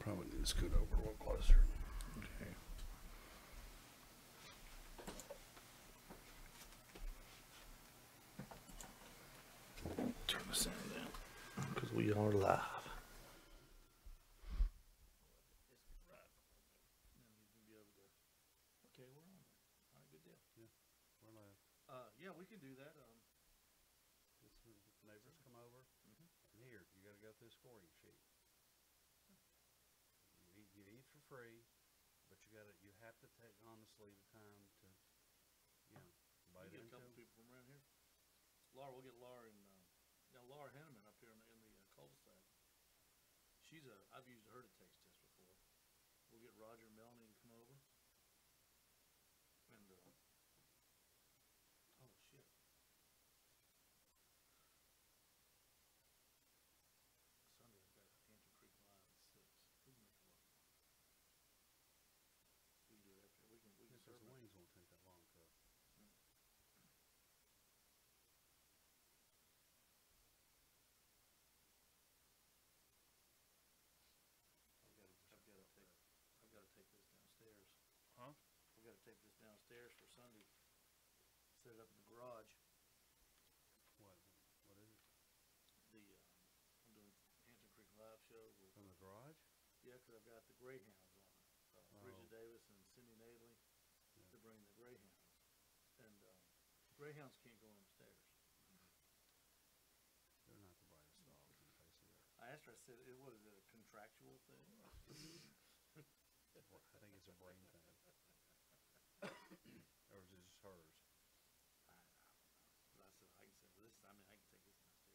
Probably need to scoot over a little closer. Okay. Turn the sound down because we are live. Okay, we're on. All right, good deal. Yeah, we're live. Yeah, we can do that. This is neighbors come over. And here, you got to go through a scoring sheet. You eat for free, but you have to take honestly the time to, bite We get a into. couple people from around here. Laura, we'll get Laura and Laura Henneman up here in the cul-de-sac. I've used her to taste test before. We'll get Roger and Melanie to come over. And oh shit. Sunday I've got Hampton Creek Live at 6. We can make it work. We can do it after. We can serve The them. wings won't take that long to cook. I've got to take this downstairs. Huh? I've got to take this downstairs for Sunday. Set it up in the garage. What is it? I'm doing Hampton Creek Live show with From the garage? Yeah, because I've got the Greyhounds on. Bridget Davis and Cindy Nadley to bring the Greyhounds, and Greyhounds can't go upstairs. They're not the brightest dogs in the face of the earth. I asked her. I said, "What is it? A contractual thing?" I think it's a brain thing. Or is it just hers? I don't know. But I said, I can say, well, I can take this downstairs.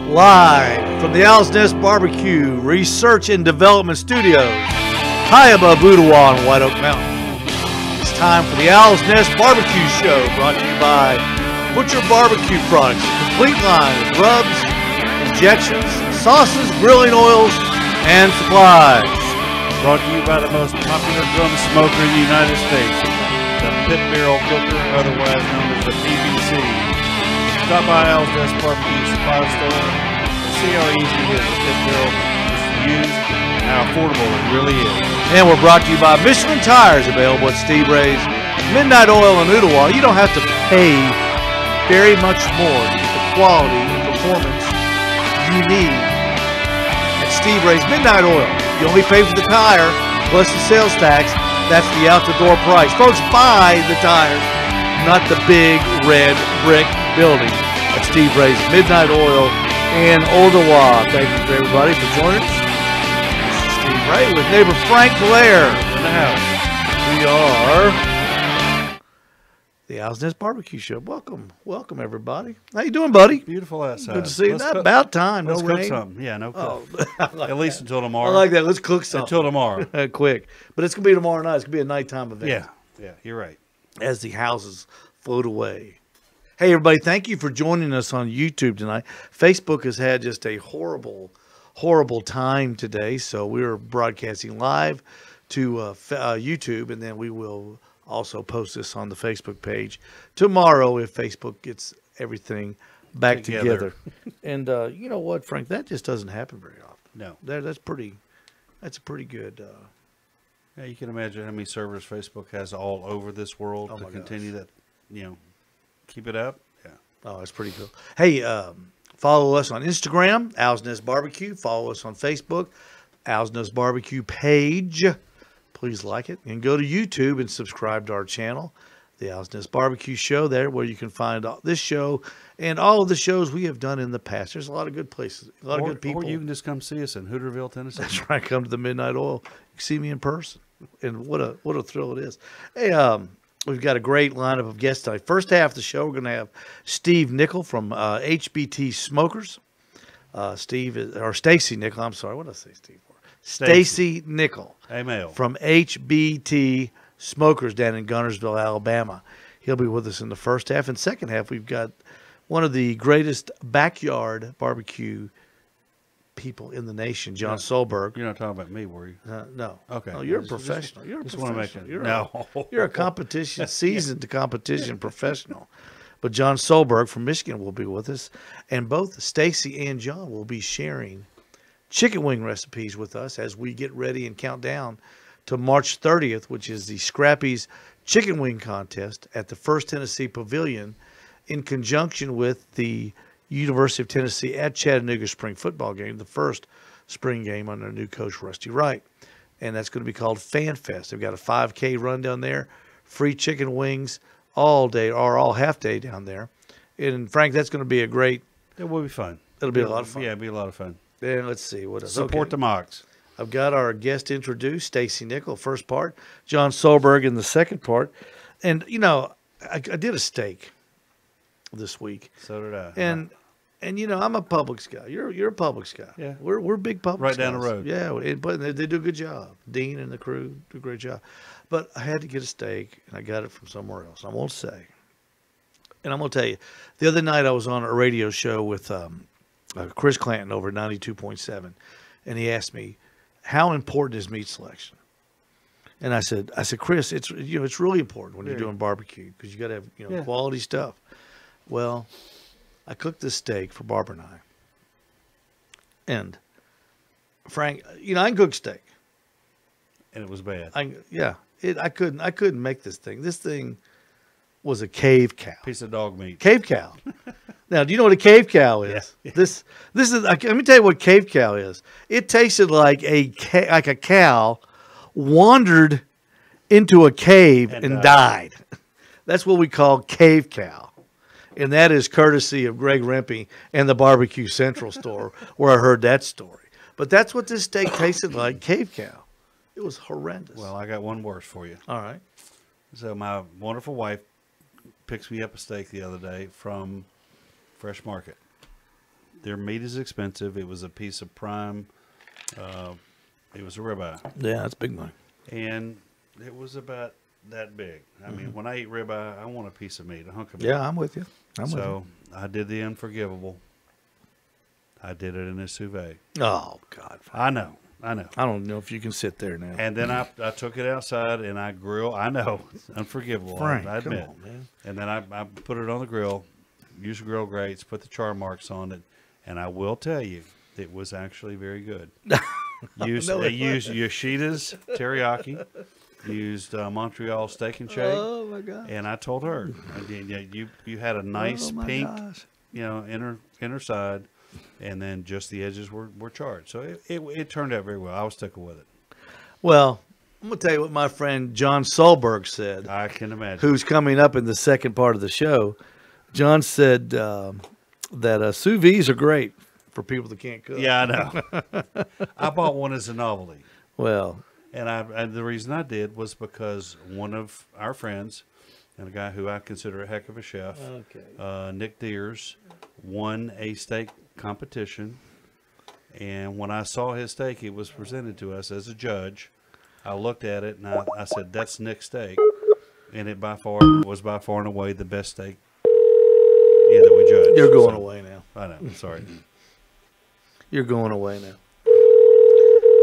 Live from the Owls Nest BBQ Research and Development Studios, high above Ooltewah and White Oak Mountain. It's time for the Owls Nest BBQ Show, brought to you by Butcher Barbecue Products, a complete line of rubs, injections, sauces, grilling oils, and supplies. Brought to you by the most popular drum smoker in the United States, the Pit Barrel Cooker, otherwise known as the PBC. Stop by Owls Nest Barbecue Supply Store and see how easy it is to Pit Barrel is to use and how affordable it really is. And we're brought to you by Michelin Tires, available at Steve Ray's, Midnight Oil, and Ooltewah. You don't have to pay very much more to get the quality and performance you need at Steve Ray's Midnight Oil. You only pay for the tire plus the sales tax. That's the out-the-door price. Folks, buy the tires, not the big red brick building at Steve Ray's Midnight Oil in Ooltewah. Thank you for everybody for joining us. This is Steve Ray with neighbor Frank Blair in the house. We are the Owls Nest BBQ Show. Welcome everybody. How you doing, buddy? Beautiful outside. Good to see you. Not about time. Let's No cook rain. something. Yeah, no cook. Like At least that. until tomorrow. I like that. Let's cook something. Until tomorrow. Quick. But it's going to be tomorrow night. It's going to be a nighttime event. Yeah, you're right. As the houses float away. Hey, everybody, thank you for joining us on YouTube tonight. Facebook has had just a horrible time today, so we're broadcasting live to YouTube, and then we will also post this on the Facebook page tomorrow if Facebook gets everything back together. And you know what, Frank? That just doesn't happen very often. No. That's a pretty good... Yeah, you can imagine how many servers Facebook has all over this world to continue that, keep it up. Yeah. Oh, that's pretty cool. Hey, follow us on Instagram, Owls Nest Barbecue. Follow us on Facebook, Owls Nest Barbecue page. Please like it. And go to YouTube and subscribe to our channel, the Owls Nest Barbecue Show, there where you can find this show and all of the shows we have done in the past. There's a lot of good places, a lot of good people. Or you can just come see us in Hooterville, Tennessee. That's right. Come to the Midnight Oil. You can see me in person. And what a thrill it is. Hey, we've got a great lineup of guests tonight. First half of the show, we're going to have Steve Nickell from HBT Smokers. Stacy Nickell. I'm sorry. What did I say, Steve? Stacy Nickell. Hey, Mel. From HBT Smokers down in Gunnersville, Alabama. He'll be with us in the first half. And second half, we've got one of the greatest backyard barbecue people in the nation, Jon Solberg. You're not talking about me, were you? No. Okay. No, you're a professional. You're a just professional. want to make it. You're a competition, seasoned competition professional. But Jon Solberg from Michigan will be with us. And both Stacy and Jon will be sharing chicken wing recipes with us as we get ready and count down to March 30th, which is the Scrappy's Chicken Wing Contest at the First Tennessee Pavilion in conjunction with the University of Tennessee at Chattanooga spring football game, the first spring game under new coach Rusty Wright. And that's going to be called Fan Fest. They've got a 5K run down there, free chicken wings all day or all half day down there. And Frank, that's going to be a great... It will be fun. It'll be a lot of fun. Yeah, it'll be a lot of fun. And let's see what else. Support the Mocs. I've got our guest introduced, Stacy Nickell, first part, Jon Solberg in the second part. And, I did a steak this week. So did I. And I'm a Publix guy. You're a Publix guy. Yeah. We're big Publix Right down guys. the road. Yeah, but they do a good job. Dean and the crew do a great job. But I had to get a steak, and I got it from somewhere else. I won't say. And I'm going to tell you, the other night I was on a radio show with Chris Clanton over at 92.7, and he asked me, how important is meat selection? And I said, Chris, it's really important when you're doing barbecue because you got to have quality stuff. Well, I cooked this steak for Barbara and I. And Frank, I can cook steak. And it was bad. I couldn't make this thing. This thing was a cave cow. Piece of dog meat. Cave cow. Now, do you know what a cave cow is? Yeah. This is. Let me tell you what cave cow is. It tasted like a cow wandered into a cave and died. That's what we call cave cow. And that is courtesy of Greg Rempe and the Barbecue Central store where I heard that story. But that's what this steak tasted like, cave cow. It was horrendous. Well, I got one worse for you. All right. So my wonderful wife picks me up a steak the other day from Fresh Market. their meat is expensive. It was a piece of prime. It was a ribeye. Yeah, that's big money. And it was about that big. I mean, when I eat ribeye, I want a piece of meat, a hunk of meat. Yeah, I'm with you. So I did the unforgivable. I did it in a sous vide. Oh, God. I know. I don't know if you can sit there now. And then I took it outside and I grilled. I know. It's unforgivable. Frank, I admit. come on, man. And then I put it on the grill, used grill grates, put the char marks on it. And I will tell you, it was actually very good. Used Yoshida's teriyaki. Used Montreal steak and shake. Oh, my God. And I told her, you had a nice pink, gosh. inner side. And then just the edges were charred. So it turned out very well. I was sticking with it. Well, I'm going to tell you what my friend Jon Solberg said. I can imagine. Who's coming up in the second part of the show. John said that sous vides are great for people that can't cook. Yeah, I know. I bought one as a novelty. Well. And the reason I did was because one of our friends, and a guy who I consider a heck of a chef, Nick Deers, won a steak competition. And when I saw his steak, it was presented to us as a judge. I looked at it and I said, "That's Nick's steak," and it was by far and away the best steak that we judged. You're going away now. I know. Sorry. You're going away now.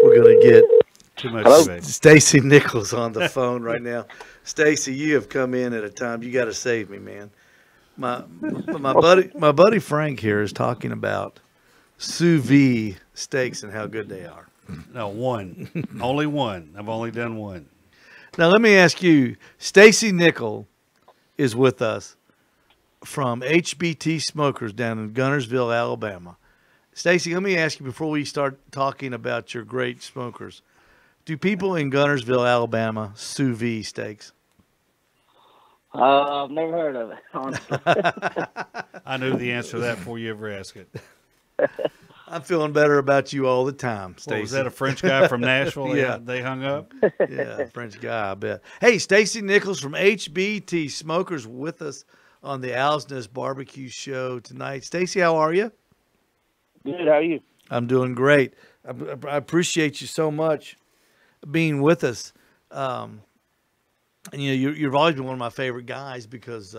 We're gonna get too much. Stacy Nickell's on the phone right now. Stacy, you have come in at a time you got to save me, man. My buddy Frank here is talking about sous vide steaks and how good they are. No, one. Only one. I've only done one. Now let me ask you, Stacy Nickell is with us from HBT Smokers down in Gunnersville, Alabama. Stacy, let me ask you before we start talking about your great smokers. Do people in Gunnersville, Alabama, sous vide steaks? I've never heard of it, honestly. I knew the answer to that before you ever asked it. I'm feeling better about you all the time, Stacy. Was that a French guy from Nashville? Yeah. They hung up? Yeah, French guy, I bet. Hey, Stacy Nickell from HBT Smokers with us on the Owls Nest BBQ Show tonight. Stacy, how are you? Good, how are you? I'm doing great. I appreciate you so much being with us. And you've always been one of my favorite guys because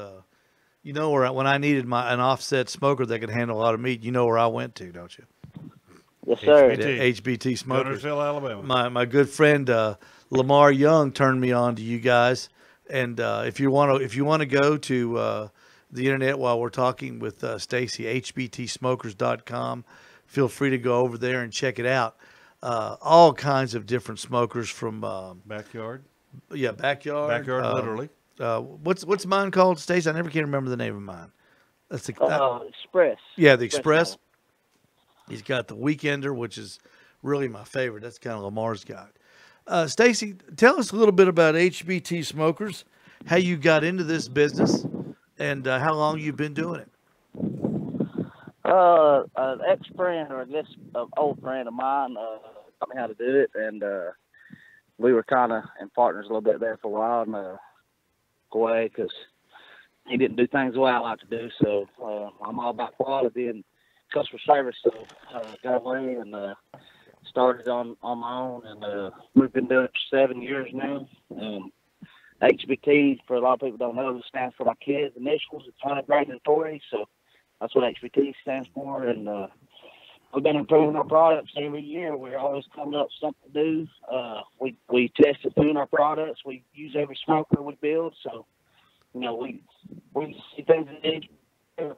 when I needed an offset smoker that could handle a lot of meat, you know where I went to, don't you? Yes, sir. HBT Smokers. Gunnersville, Alabama. My good friend Lamar Young turned me on to you guys, and if you want to go to the internet while we're talking with Stacy, hbtsmokers.com, feel free to go over there and check it out. All kinds of different smokers from Backyard. Yeah, backyard. Literally. What's mine called, Stacy? I never can remember the name of mine. That's Express. Yeah, the Express. He's got the Weekender, which is really my favorite. That's kind of Lamar's guy. Stacy, tell us a little bit about HBT Smokers, how you got into this business, and how long you've been doing it. An ex-friend, or this old friend of mine, taught me how to do it, and we were kind of in partners a little bit there for a while, and away because he didn't do things the way I like to do. So I'm all about quality and customer service. So got away and started on my own, and we've been doing it for 7 years now. HBT, for a lot of people don't know, stands for my kids' initials. It's Hunted, Braden, and Tori. So that's what HBT stands for, and we've been improving our products every year. We're always coming up with something new. We test and tune our products. We use every smoker we build. So, we see things that need to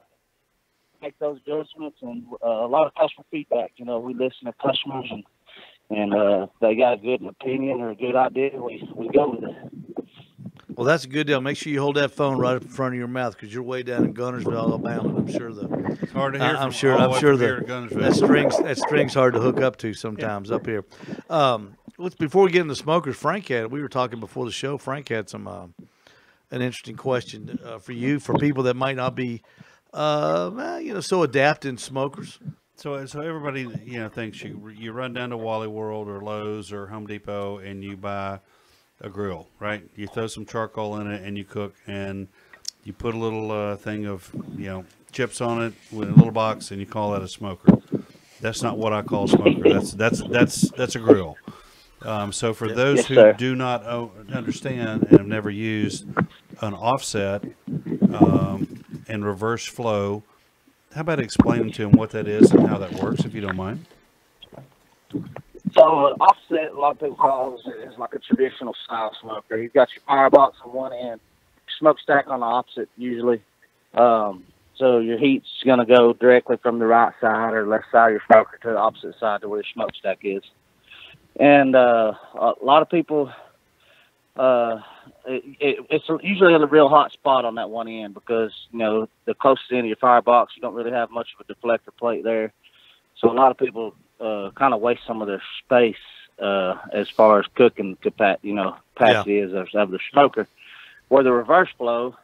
make those adjustments, and a lot of customer feedback. We listen to customers, and they got a good opinion or a good idea. We go with it. Well, that's a good deal. Make sure you hold that phone right up in front of your mouth because you're way down in Gunnersville, Alabama. And I'm sure it's hard to hear. I'm sure that string's hard to hook up to sometimes up here. Before we get into smokers, we were talking before the show. Frank had some an interesting question for you, for people that might not be so adept in smokers. So everybody thinks you run down to Wally World or Lowe's or Home Depot and you buy a grill, right? You throw some charcoal in it and you cook, and you put a little thing of chips on it with a little box, and you call that a smoker. That's not what I call a smoker. That's a grill. So for those Yes, who sir. do not understand and have never used an offset and reverse flow, how about explaining to them what that is and how that works, if you don't mind? So offset, a lot of people call is like a traditional style smoker. You've got your firebox on one end, smokestack on the opposite usually. So your heat's going to go directly from the right side or left side of your smoker to the opposite side to where your smokestack is. And a lot of people, it's usually a real hot spot on that one end because, the closest end of your firebox, you don't really have much of a deflector plate there. So a lot of people kind of waste some of their space as far as cooking capacity is of the smoker. Where the reverse flow,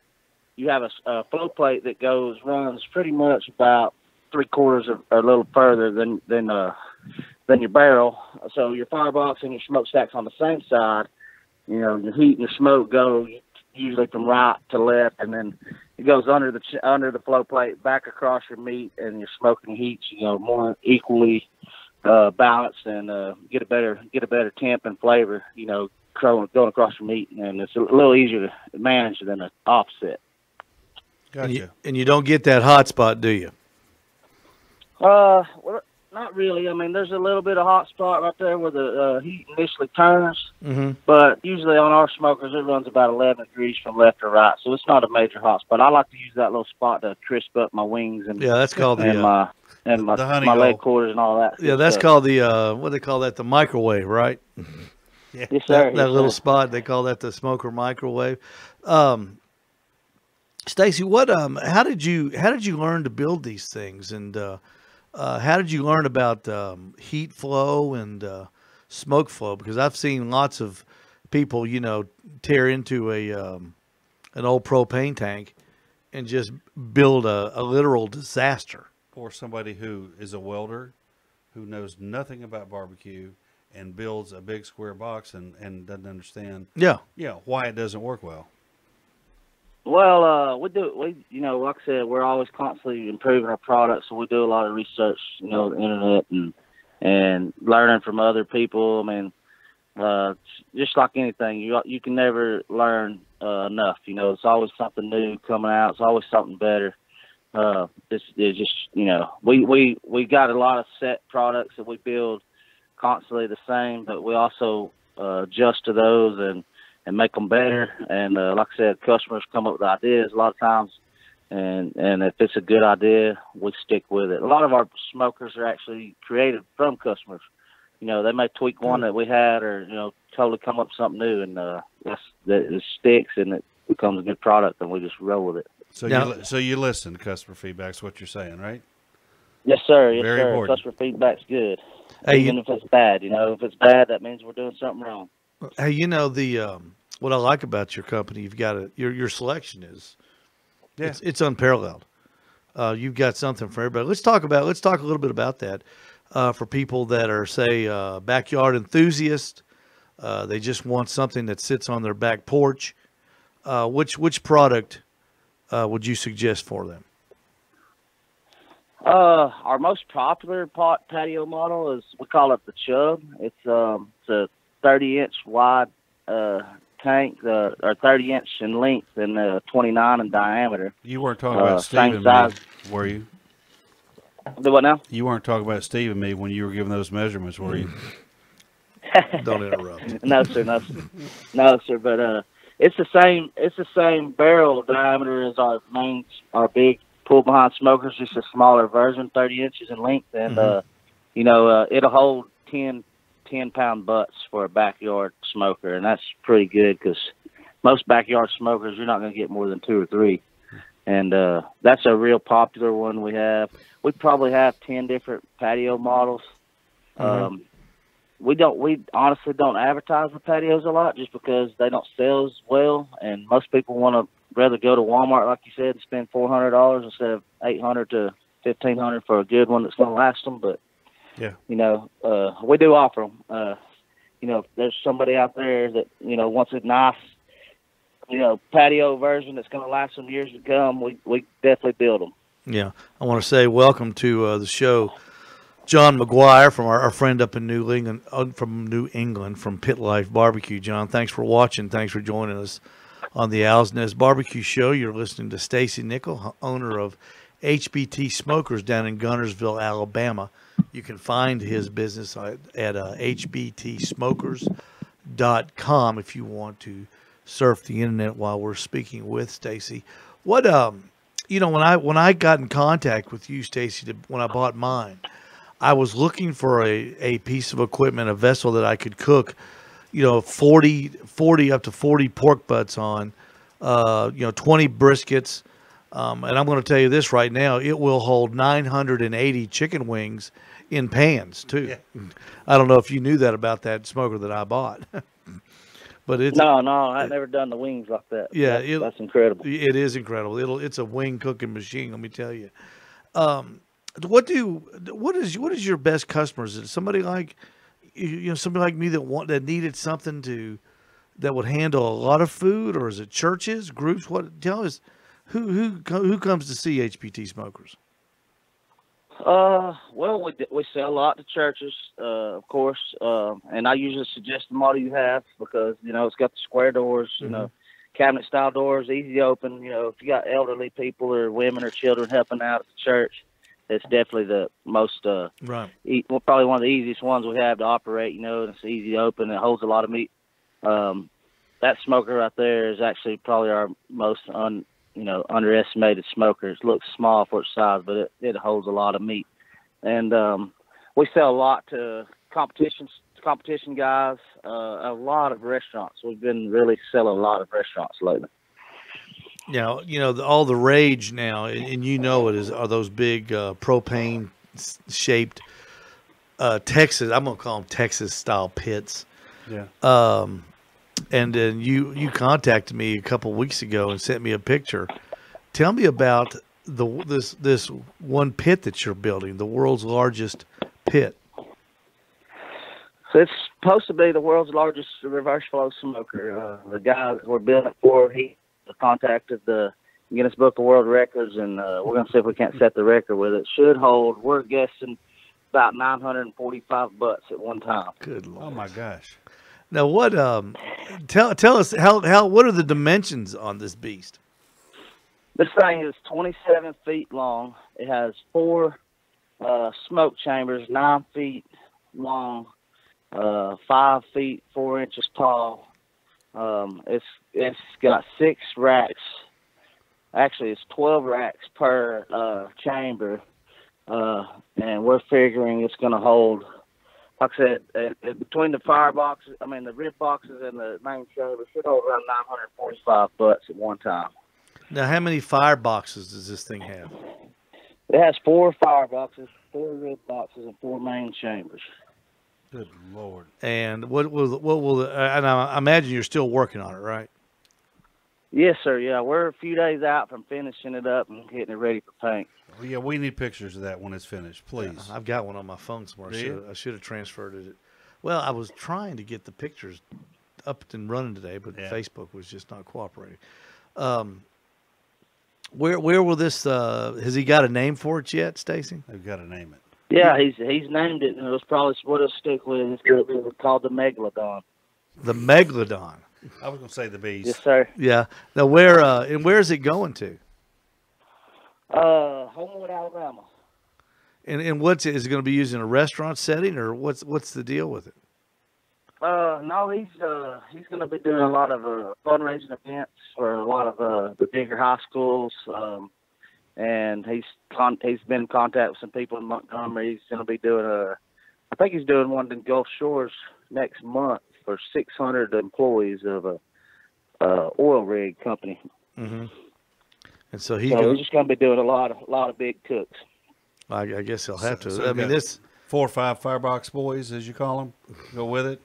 you have a flow plate that runs pretty much about 3/4 or a little further than your barrel. So your firebox and your smokestack's on the same side. Your heat and your smoke go usually from right to left, and then it goes under the flow plate back across your meat, and your smoking heats more equally balanced and get a better temp and flavor. Going across your meat, and it's a little easier to manage than an offset. Gotcha. And you don't get that hot spot, do you? Well, not really. I mean, there's a little bit of hot spot right there where the heat initially turns, but usually on our smokers, it runs about 11 degrees from left to right, so it's not a major hot spot. I like to use that little spot to crisp up my wings and that's called my honey leg hole. quarters and all that. Yeah, that's called the what do they call that? The microwave, right? Yeah. Yes, sir. That little spot, they call that the smoker microwave. Stacy, how did you learn to build these things, and how did you learn about heat flow and smoke flow? Because I've seen lots of people, tear into an old propane tank and just build a literal disaster. Or somebody who is a welder who knows nothing about barbecue and builds a big square box and doesn't understand why it doesn't work well. Well, like I said, we're always constantly improving our products, so we do a lot of research, on the internet and learning from other people. I mean, just like anything, you can never learn enough. It's always something new coming out. It's always something better. It's just, we got a lot of set products that we build constantly the same, but we also adjust to those and make them better. And like I said, customers come up with ideas a lot of times, and if it's a good idea, we stick with it. A lot of our smokers are actually created from customers. They may tweak one that we had, or totally come up with something new, and it sticks and it becomes a good product, and we just roll with it. So you listen to customer feedback's what you're saying, right? Yes, sir. Yes, Very sir. important. Customer feedback's good. Hey, Even if it's bad, if it's bad, that means we're doing something wrong. Hey, the what I like about your company, you've got your selection is it's unparalleled. You've got something for everybody. Let's talk a little bit about that for people that are, say, backyard enthusiasts. They just want something that sits on their back porch. Which product would you suggest for them? Our most popular patio model is, we call it the Chub. It's a 30-inch wide tank, or 30-inch in length and 29 in diameter. You weren't talking about Steve same and size. me, were you? Do what now? You weren't talking about Steve and me when you were giving those measurements, were you? Don't interrupt. No, sir. No, sir. But it's the same barrel diameter as our big pull behind smokers, just a smaller version, 30 inches in length, and it'll hold 10-pound butts for a backyard smoker, and that's pretty good because most backyard smokers, you're not going to get more than 2 or 3, and that's a real popular one we have. We probably have 10 different patio models. We honestly don't advertise the patios a lot just because they don't sell as well, and most people want to rather go to Walmart, like you said, and spend $400 instead of $800 to $1,500 for a good one that's going to last them. But we do offer them. If there's somebody out there that wants a nice patio version that's going to last them years to come, we definitely build them. Yeah, I want to say welcome to the show, John McGuire from our friend up in New England, from Pit Life Barbecue. John, thanks for watching. Thanks for joining us on the Owls Nest BBQ Show. You're listening to Stacy Nickell, owner of HBT Smokers down in Gunnersville, Alabama. You can find his business at hbtsmokers.com if you want to surf the internet while we're speaking with Stacy. What when I got in contact with you, Stacy, when I bought mine, I was looking for a piece of equipment, a vessel that I could cook, 40 up to 40 pork butts on, 20 briskets. And I'm going to tell you this right now, it will hold 980 chicken wings in pans too. Yeah. I don't know if you knew that about that smoker that I bought. But it's No, I've never done the wings like that. Yeah, that's incredible. It is incredible. It's a wing cooking machine, let me tell you. What is your best customers? Is it somebody like somebody like me that needed something that would handle a lot of food, or is it churches, groups? Tell us who comes to see HBT Smokers? Well, we sell a lot to churches, of course, and I usually suggest the model you have because it's got the square doors, cabinet style doors, easy to open. If you got elderly people or women or children helping out at the church, it's definitely the most right. Probably one of the easiest ones we have to operate. And it's easy to open. It holds a lot of meat. That smoker right there is actually probably our most underestimated smoker. It looks small for its size, but it holds a lot of meat. And we sell a lot to competition guys, a lot of restaurants. We've been really selling a lot of restaurants lately. Now, all the rage now, and are those big propane shaped Texas. I'm gonna call them Texas style pits. Yeah. And then you contacted me a couple weeks ago and sent me a picture. Tell me about this one pit that you're building, the world's largest pit. So it's supposed to be the world's largest reverse flow smoker. The guy that we're building it for, he contacted the Guinness Book of World Records, and we're going to see if we can't set the record with it. Should hold, we're guessing, about 945 butts at one time. Good Lord. Oh, my gosh. Now, what? Tell us how. What are the dimensions on this beast? This thing is 27 feet long. It has 4 smoke chambers, 9 feet long, 5 feet 4 inches tall. It's got 6 racks. Actually, it's 12 racks per chamber, and we're figuring it's going to hold. Like I said, between the the rib boxes and the main chamber, should hold around 945 butts at one time. Now, how many fire boxes does this thing have? It has 4 fire boxes, 4 rib boxes, and 4 main chambers. Good Lord. And what will and I imagine you're still working on it, right? Yes, sir. Yeah, we're a few days out from finishing it up and getting it ready for paint. Well, yeah, we need pictures of that when it's finished, please. Yeah, I've got one on my phone somewhere. I should have transferred it. Well, I was trying to get the pictures up and running today, but Facebook was just not cooperating. Where will this? Has he got a name for it yet, Stacy? They've got to name it. Yeah, he's named it, and it was probably what it'll stick with. It's going to be called the Megalodon. The Megalodon. I was going to say the beast. Yes, sir. Yeah. Now, where is it going to? Homewood, Alabama. And is it going to be used in a restaurant setting, or what's the deal with it? No, he's going to be doing a lot of fundraising events for a lot of the bigger high schools. And he's been in contact with some people in Montgomery. He's going to be doing I think he's doing one in Gulf Shores next month for 600 employees of a oil rig company. Mm-hmm. And so he's just going to be doing a lot of big cooks. I guess he'll have to. So I mean, this 4 or 5 firebox boys, as you call them, go with it.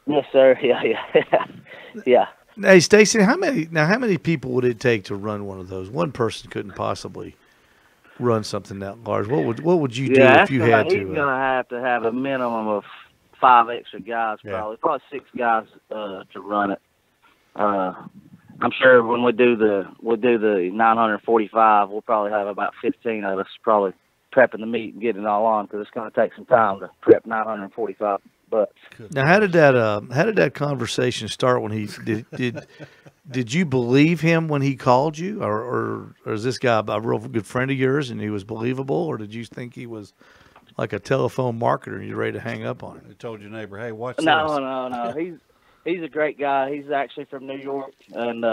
Yes, sir. Yeah. Hey, Stacy, how many people would it take to run one of those? One person couldn't possibly run something that large. What would you do if you had to? He's gonna have a minimum of 5 extra guys, probably 6 guys to run it. I'm sure when we do the 945, we'll probably have about 15 of us probably prepping the meat and getting it all on, because it's going to take some time to prep 945 butts. Now, how did that conversation start when he did you believe him when he called you, or is this guy a real good friend of yours and he was believable, or did you think he was like a telephone marketer and you're ready to hang up on him? You told your neighbor, "Hey, watch this." No. He's a great guy. He's actually from New York, and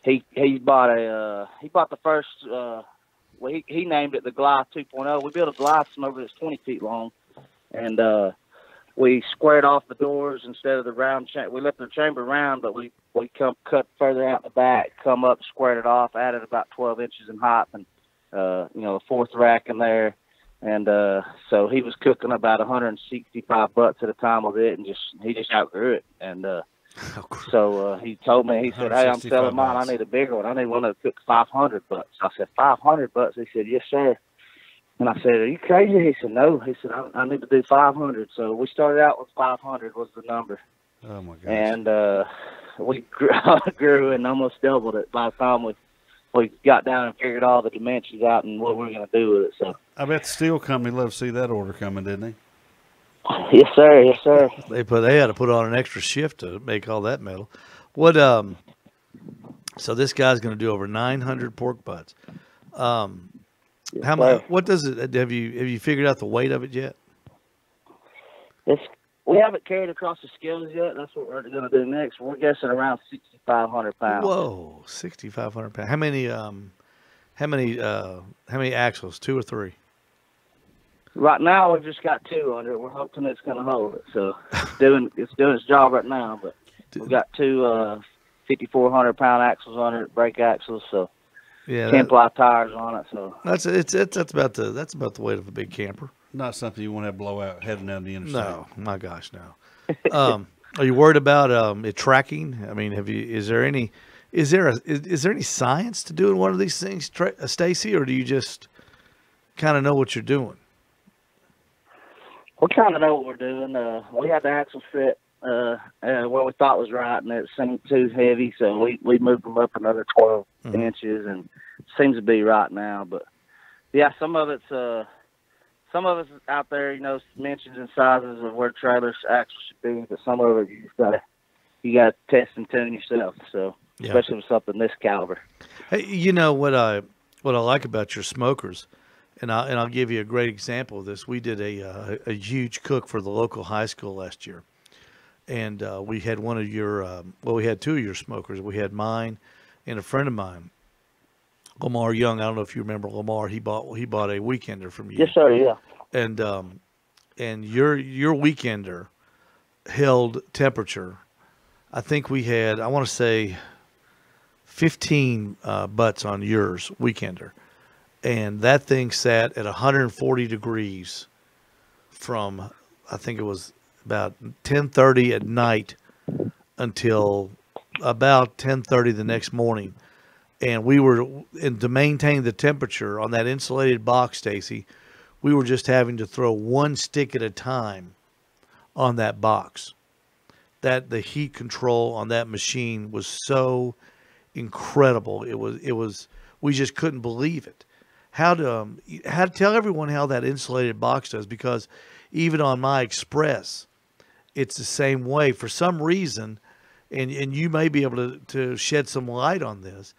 he bought the first. He named it the Goliath 2.0. We built a Goliath smoker that's 20 feet long, and we squared off the doors instead of the round. We left the chamber round, but we cut further out the back, come up, squared it off, added about 12 inches in height, and a fourth rack in there. And so he was cooking about 165 butts at a time with it, and he just outgrew it. And so he told me, he said, "Hey, I'm selling mine. I need a bigger one. I need one that cooks 500 butts." I said, 500 butts? He said, "Yes, sir." And I said, "Are you crazy?" He said, "No." He said, I need to do 500. So we started out with 500 was the number. Oh, my gosh. And we grew and almost doubled it by the time we got down and figured all the dimensions out and what we're going to do with it. So I bet the steel company loved to see that order coming, didn't they? Yes, sir. Yes, sir. They had to put on an extra shift to make all that metal. What so this guy's going to do over 900 pork butts. Yes, how much? What does it? Have you figured out the weight of it yet? We haven't carried across the scales yet. That's what we're going to do next. We're guessing around 6,500 pounds. Whoa, 6,500 pounds. How many axles? 2 or 3? Right now, we've just got 2 under it. We're hoping it's going to hold it. So it's doing its job right now. But we've got 2 5,400-pound axles under it, brake axles. So yeah, 10-ply tires on it. So that's about the weight of a big camper. Not something you want to have blow out heading down the interstate. No, my gosh, no. Are you worried about it tracking? I mean, is there any science to doing one of these things, Stacy, or do you just kind of know what you're doing? We kind of know what we're doing. We had the axle fit what we thought was right, and it seemed too heavy, so we moved them up another 12 inches, and it seems to be right now. But yeah, some of it's out there, dimensions and sizes of where trailers axles should be, but some of it you gotta test and tune yourself. So especially with something this caliber. Hey, what I like about your smokers, and I'll give you a great example of this. We did a huge cook for the local high school last year, and we had one of your we had 2 of your smokers. We had mine and a friend of mine, Lamar Young. I don't know if you remember Lamar. He bought a weekender from you. Yes, sir. Yeah. And your weekender held temperature. I think we had, I want to say, 15 butts on yours weekender, and that thing sat at 140 degrees from, I think it was about 10:30 at night until about 10:30 the next morning. And we were, and to maintain the temperature on that insulated box, Stacy, we were just having to throw 1 stick at a time on that box. That the heat control on that machine was so incredible. It was we just couldn't believe it. How to tell everyone how that insulated box does, because even on my Express, it's the same way. For some reason, and you may be able to shed some light on this,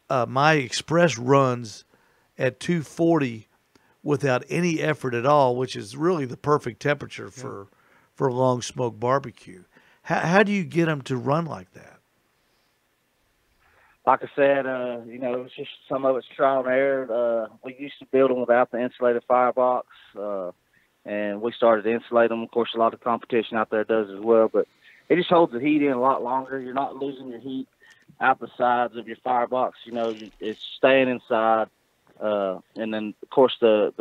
my Express runs at 240 without any effort at all, which is really the perfect temperature for long smoke barbecue. How do you get them to run like that? Like I said, it's just some of it's trial and error. We used to build them without the insulated firebox, and we started to insulate them. Of course, a lot of competition out there does as well, but it just holds the heat in a lot longer. You're not losing your heat out the sides of your firebox. It's staying inside. And then, of course, the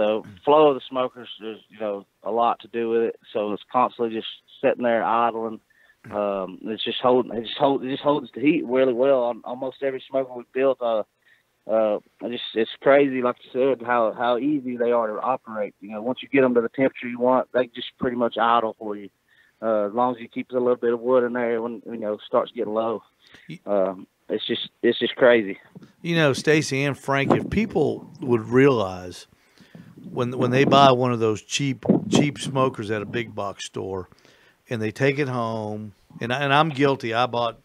flow of the smokers, there's, a lot to do with it. So it's constantly just sitting there idling. It just holds the heat really well on almost every smoker we built. It's crazy, like you said, how easy they are to operate. Once you get them to the temperature you want, they just pretty much idle for you. As long as you keep a little bit of wood in there when, it starts getting low. it's just crazy. You know, Stacy and Frank, if people would realize when they buy one of those cheap smokers at a big box store, and they take it home, and I'm guilty. I bought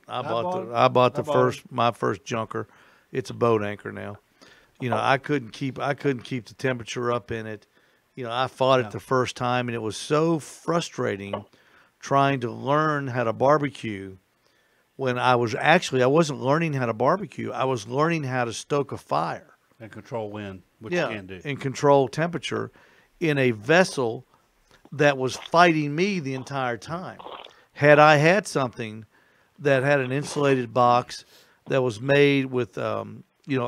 my first junker. It's a boat anchor now. You know, I couldn't keep the temperature up in it. You know, I fought it the first time, and it was so frustrating trying to learn how to barbecue when I wasn't learning how to barbecue. I was learning how to stoke a fire and control wind, which you can do, and control temperature in a vessel that was fighting me the entire time. Had I had something that had an insulated box that was made with a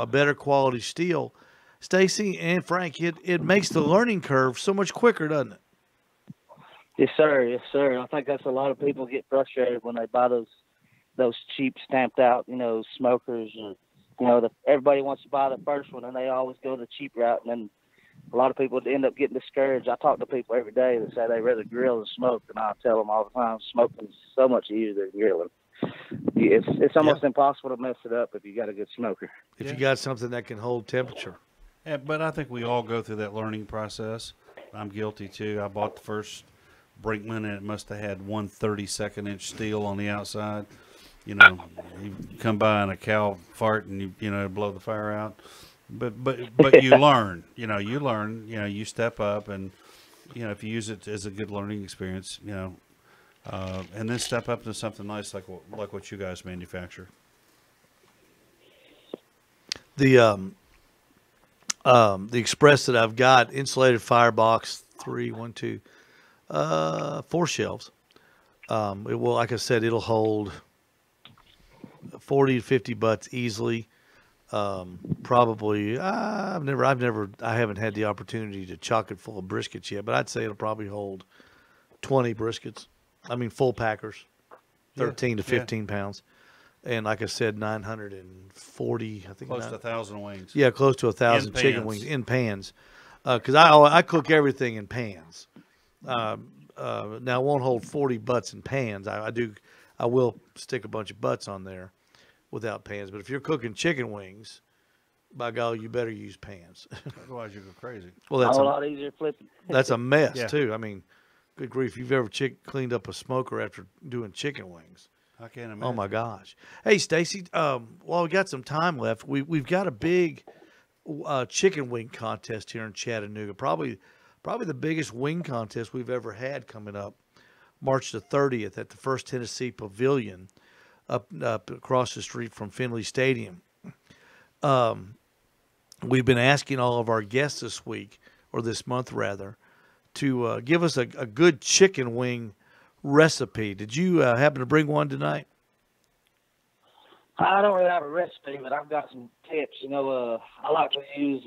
better quality steel, Stacy and Frank, it makes the learning curve so much quicker, doesn't it? Yes, sir. Yes, sir. I think that's a lot of people get frustrated when they buy those cheap stamped out, smokers. Or, everybody wants to buy the first one, and they always go the cheap route. And then a lot of people end up getting discouraged. I talk to people every day that say they rather grill than smoke, and I tell them all the time, smoking is so much easier than grilling. It's almost impossible to mess it up if you got a good smoker. If you got something that can hold temperature. Yeah, but I think we all go through that learning process. I'm guilty too. I bought the first Brinkman, and it must have had 1 32nd-inch steel on the outside. You come by in a cow fart and you blow the fire out. But you learn. You step up, and if you use it as a good learning experience, and then step up to something nice like what you guys manufacture. The Express that I've got, insulated firebox, 4 shelves. It will, like I said, it'll hold 40 to 50 butts easily. Probably, I haven't had the opportunity to chock it full of briskets yet, but I'd say it'll probably hold 20 briskets. I mean, full packers, 13 to 15 pounds. And like I said, 940, I think. Close to 1,000 wings. Yeah, close to 1,000 chicken wings in pans. Because I cook everything in pans. Now, it won't hold 40 butts in pans. I will stick a bunch of butts on there without pans. But if you're cooking chicken wings, by golly, you better use pans. Otherwise, you go crazy. Well, that's a lot easier flipping. That's a mess, too. I mean, good grief. If you've ever cleaned up a smoker after doing chicken wings. I can't imagine. Oh, my gosh. Hey, Stacy, while we got some time left, we've got a big chicken wing contest here in Chattanooga. Probably the biggest wing contest we've ever had coming up March the 30th at the First Tennessee Pavilion up across the street from Finley Stadium. We've been asking all of our guests this week, or this month rather, to give us a good chicken wing recipe. Did you happen to bring one tonight? I don't really have a recipe, but I've got some tips. I like to use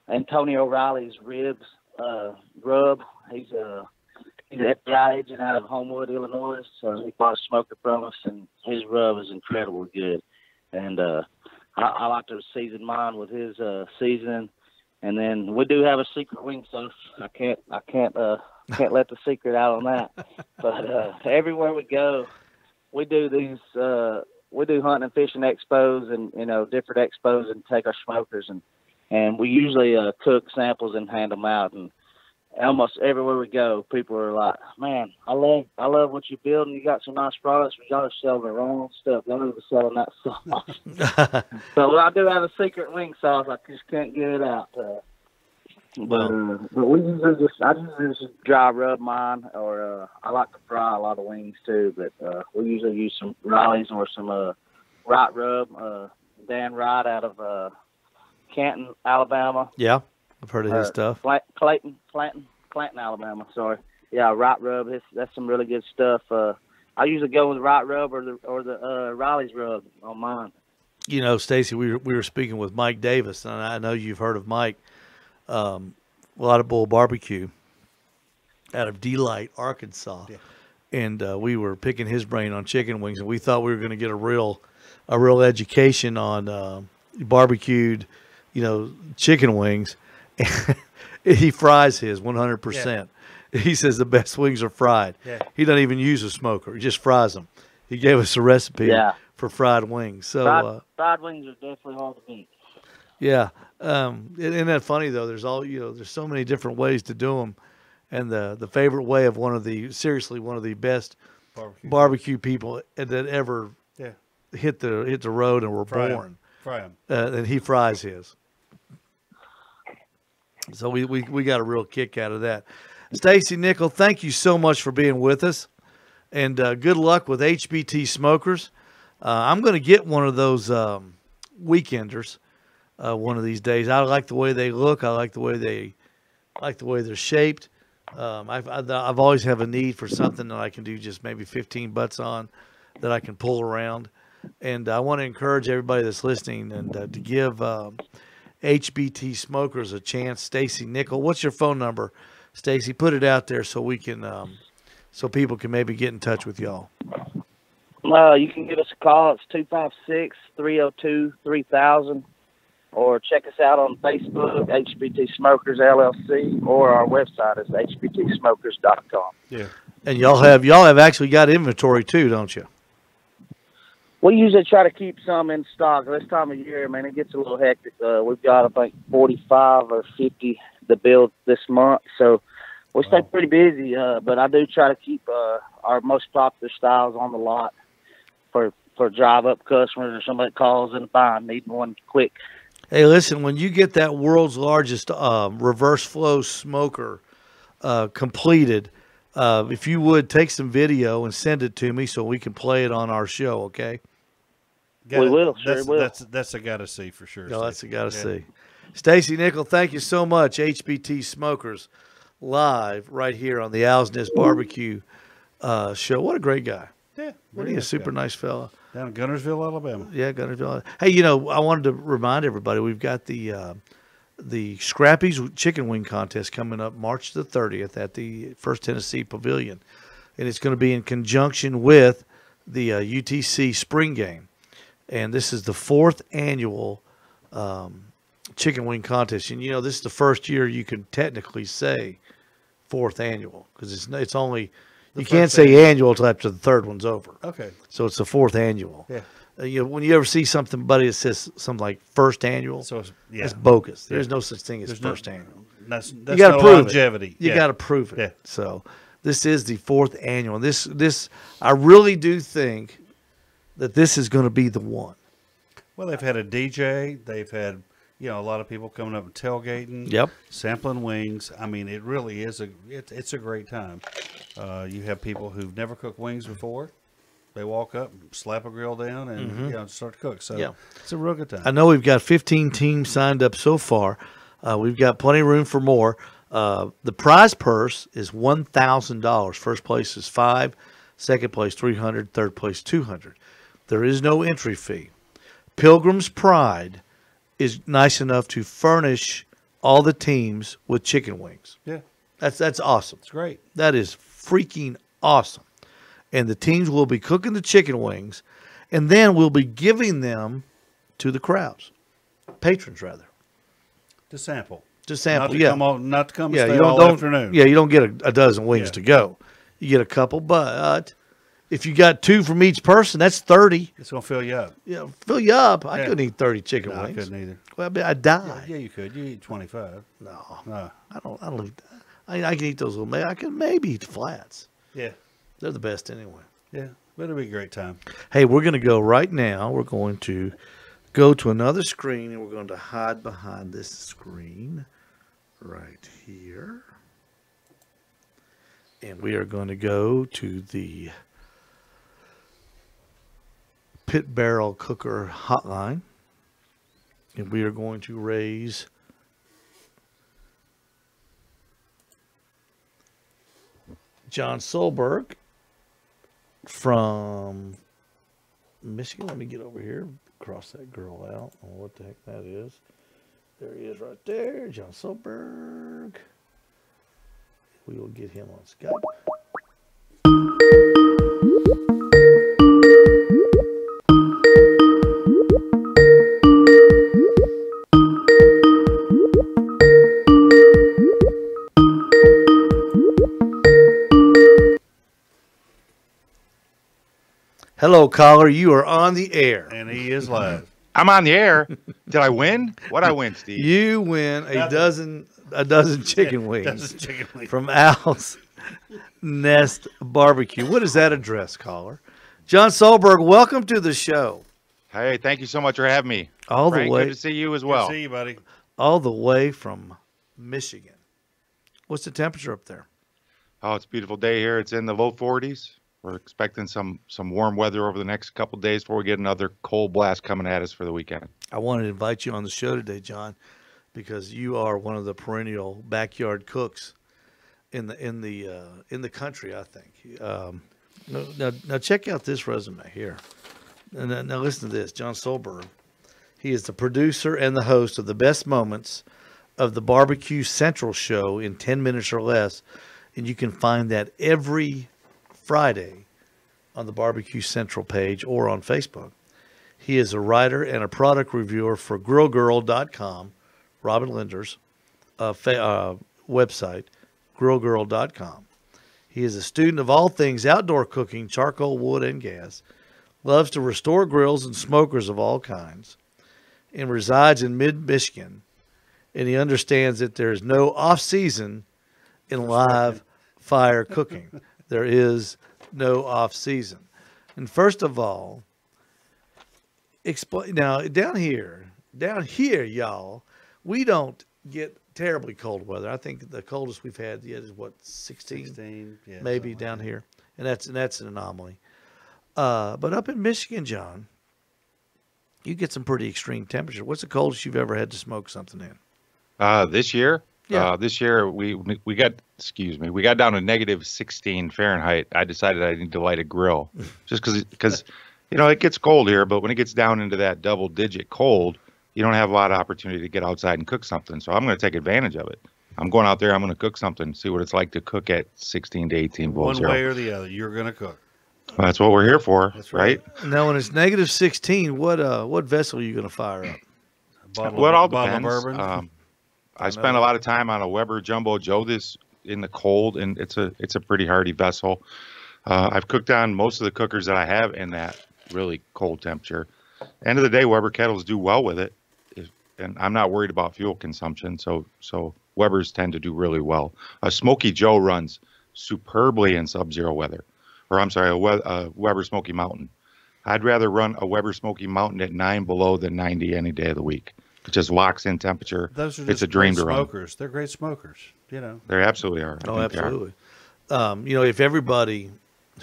Antonio Riley's ribs rub. He's an FBI agent out of Homewood, Illinois, so he bought a smoker from us, and his rub is incredibly good. And I like to season mine with his seasoning. And then we do have a secret wing sauce. I can't let the secret out on that. But everywhere we go, we do these. We do hunting and fishing expos and different expos, and take our smokers and we usually cook samples and hand them out. And almost everywhere we go, people are like, "Man, I love what you're building. You got some nice products, but y'all are selling the wrong stuff. Y'all need to be selling that sauce." So I do have a secret wing sauce. I just can't get it out. But we usually I just dry rub mine, or I like to fry a lot of wings too. But we usually use some Riley's or some Wright rub. Dan Wright out of Canton, Alabama. Yeah, I've heard of his stuff. Clanton, Alabama. Sorry. Yeah, Wright rub. That's some really good stuff. I usually go with Wright rub or the Riley's rub on mine. Stacy, we were speaking with Mike Davis, and I know you've heard of Mike. A lot of Bull Barbecue out of Delight, Arkansas. Yeah. And we were picking his brain on chicken wings, and we thought we were going to get a real education on barbecued, chicken wings. He fries his 100%. Yeah. He says the best wings are fried. Yeah. He doesn't even use a smoker. He just fries them. He gave us a recipe. Yeah. for fried wings. So fried wings are definitely hard to beat. yeah, isn't that funny though? There's there's so many different ways to do them, and the favorite way of one of the best barbecue people that ever hit the road and were born. Fry them. And he fries his. So we got a real kick out of that. Stacy Nickell, thank you so much for being with us, and good luck with HBT Smokers. I'm going to get one of those weekenders one of these days. I like the way they look. I like the way they're shaped. I've always have a need for something that I can do just maybe 15 butts on that I can pull around. And I want to encourage everybody that's listening and to give HBT Smokers a chance. Stacy Nickell, what's your phone number, Stacy? Put it out there so we can, so people can maybe get in touch with y'all. You can give us a call. It's 256-302-3000, or check us out on Facebook, HBT Smokers LLC, or our website is hbtsmokers.com. Yeah, and y'all have actually got inventory too, don't you? We usually try to keep some in stock. This time of year, man, it gets a little hectic. We've got, I think, 45 or 50 to build this month, so we stay pretty busy. But I do try to keep our most popular styles on the lot for drive-up customers or somebody that calls and needing one quick. Hey, listen, when you get that world's largest reverse flow smoker completed, if you would take some video and send it to me so we can play it on our show, okay? We will, sure will. That's a got to see for sure. No, that's a got to see. Stacy Nickell, thank you so much. HBT Smokers live right here on the Owls Nest BBQ Show. What a great guy. Yeah. What a super nice fella. Down in Gunnersville, Alabama. Yeah, Gunnersville. Hey, I wanted to remind everybody we've got the Scrappy's Chicken Wing Contest coming up March the 30th at the First Tennessee Pavilion. And it's going to be in conjunction with the UTC Spring Game. And this is the 4th annual Chicken Wing Contest. And, this is the first year you can technically say 4th annual because it's only – you can't say annual until after the 3rd one's over. Okay. So it's the 4th annual. Yeah. When you ever see something, buddy, that says something like first annual, so that's bogus. There's no such thing as first annual. That's you got to prove longevity. You got to prove it. Yeah. So this is the 4th annual. This I really do think that this is going to be the one. Well, they've had a DJ. They've had a lot of people coming up and tailgating. Yep. Sampling wings. I mean, it really is it's a great time. You have people who've never cooked wings before. They walk up, slap a grill down, and start to cook. So it's a real good time. I know we've got 15 teams signed up so far. We've got plenty of room for more. The prize purse is $1,000. First place is $500, second place $300, third place $200. There is no entry fee. Pilgrim's Pride is nice enough to furnish all the teams with chicken wings. Yeah. That's awesome. It's great. That is freaking awesome. And the teams will be cooking the chicken wings, and then we'll be giving them to the crowds, patrons rather. To sample. To sample, Not to come and stay all afternoon. Yeah, you don't get a dozen wings to go. You get a couple, but if you got 2 from each person, that's 30. It's going to fill you up. Yeah, fill you up. I couldn't eat 30 chicken wings. I couldn't either. Well, I'd die. Yeah, you could. You eat 25. No. I don't eat that. I can eat those little. I can maybe eat the flats. Yeah. They're the best anyway. Yeah, but it'll be a great time. Hey, we're going to go right now. We're going to go to another screen, and we're going to hide behind this screen right here. And we are going to go to the Pit Barrel Cooker hotline. And we are going to raise Jon Solberg from Michigan. Let me get over here, cross that girl out. I don't know what the heck that is. There he is right there, Jon Solberg. We will get him on Skype. Hello, caller. You are on the air. And he is live. I'm on the air. Did I win? What'd I win, Steve? You win a dozen chicken wings Dozen chicken wings. from Owls Nest BBQ. What is that address, caller? Jon Solberg, welcome to the show. Hey, thank you so much for having me. All Frank, the way, good to see you as well. Good to see you, buddy. all the way from Michigan. What's the temperature up there? Oh, it's a beautiful day here. It's in the low 40s. We're expecting some warm weather over the next couple of days before we get another cold blast coming at us for the weekend. I wanted to invite you on the show today, Jon, because you are one of the perennial backyard cooks in the country, I think. Now check out this resume here. Now listen to this, Jon Solberg. He is the producer and the host of the best moments of the Barbecue Central show in 10 minutes or less, and you can find that every Friday on the Barbecue Central page or on Facebook. He is a writer and a product reviewer for grillgirl.com, Robin Linder's website, grillgirl.com. He is a student of all things outdoor cooking, charcoal, wood, and gas, loves to restore grills and smokers of all kinds, and resides in mid-Michigan, and he understands that there is no off-season in live fire cooking. There is no off-season. And first of all, explain now down here, y'all, we don't get terribly cold weather. I think the coldest we've had yet is what, 16 yeah, maybe down here, and that's an anomaly. But up in Michigan, Jon, you get some pretty extreme temperature. What's the coldest you've ever had to smoke something in? This year? Yeah. This year we got down to negative 16 Fahrenheit. I decided I need to light a grill just because it gets cold here, but when it gets down into that double digit cold, you don't have a lot of opportunity to get outside and cook something. So I'm going to take advantage of it. I'm going out there. I'm going to cook something, see what it's like to cook at 16 to 18 below One zero. way or the other, you're going to cook. Well, that's what we're here for, That's right? Now, when it's negative 16, what vessel are you going to fire up? Bottle Well, it all of depends. bourbon. I spent a lot of time on a Weber Jumbo Joe this in the cold, and it's a pretty hardy vessel. I've cooked on most of the cookers that I have in that really cold temperature. End of the day, Weber kettles do well with it, and I'm not worried about fuel consumption. So Webers tend to do really well. A Smoky Joe runs superbly in sub-zero weather, or I'm sorry, a Weber Smoky Mountain. I'd rather run a Weber Smoky Mountain at 9 below than 90 any day of the week. It just locks in temperature. Those are it's just a dream great to run. smokers. They're great smokers, They absolutely are. Oh, absolutely. If everybody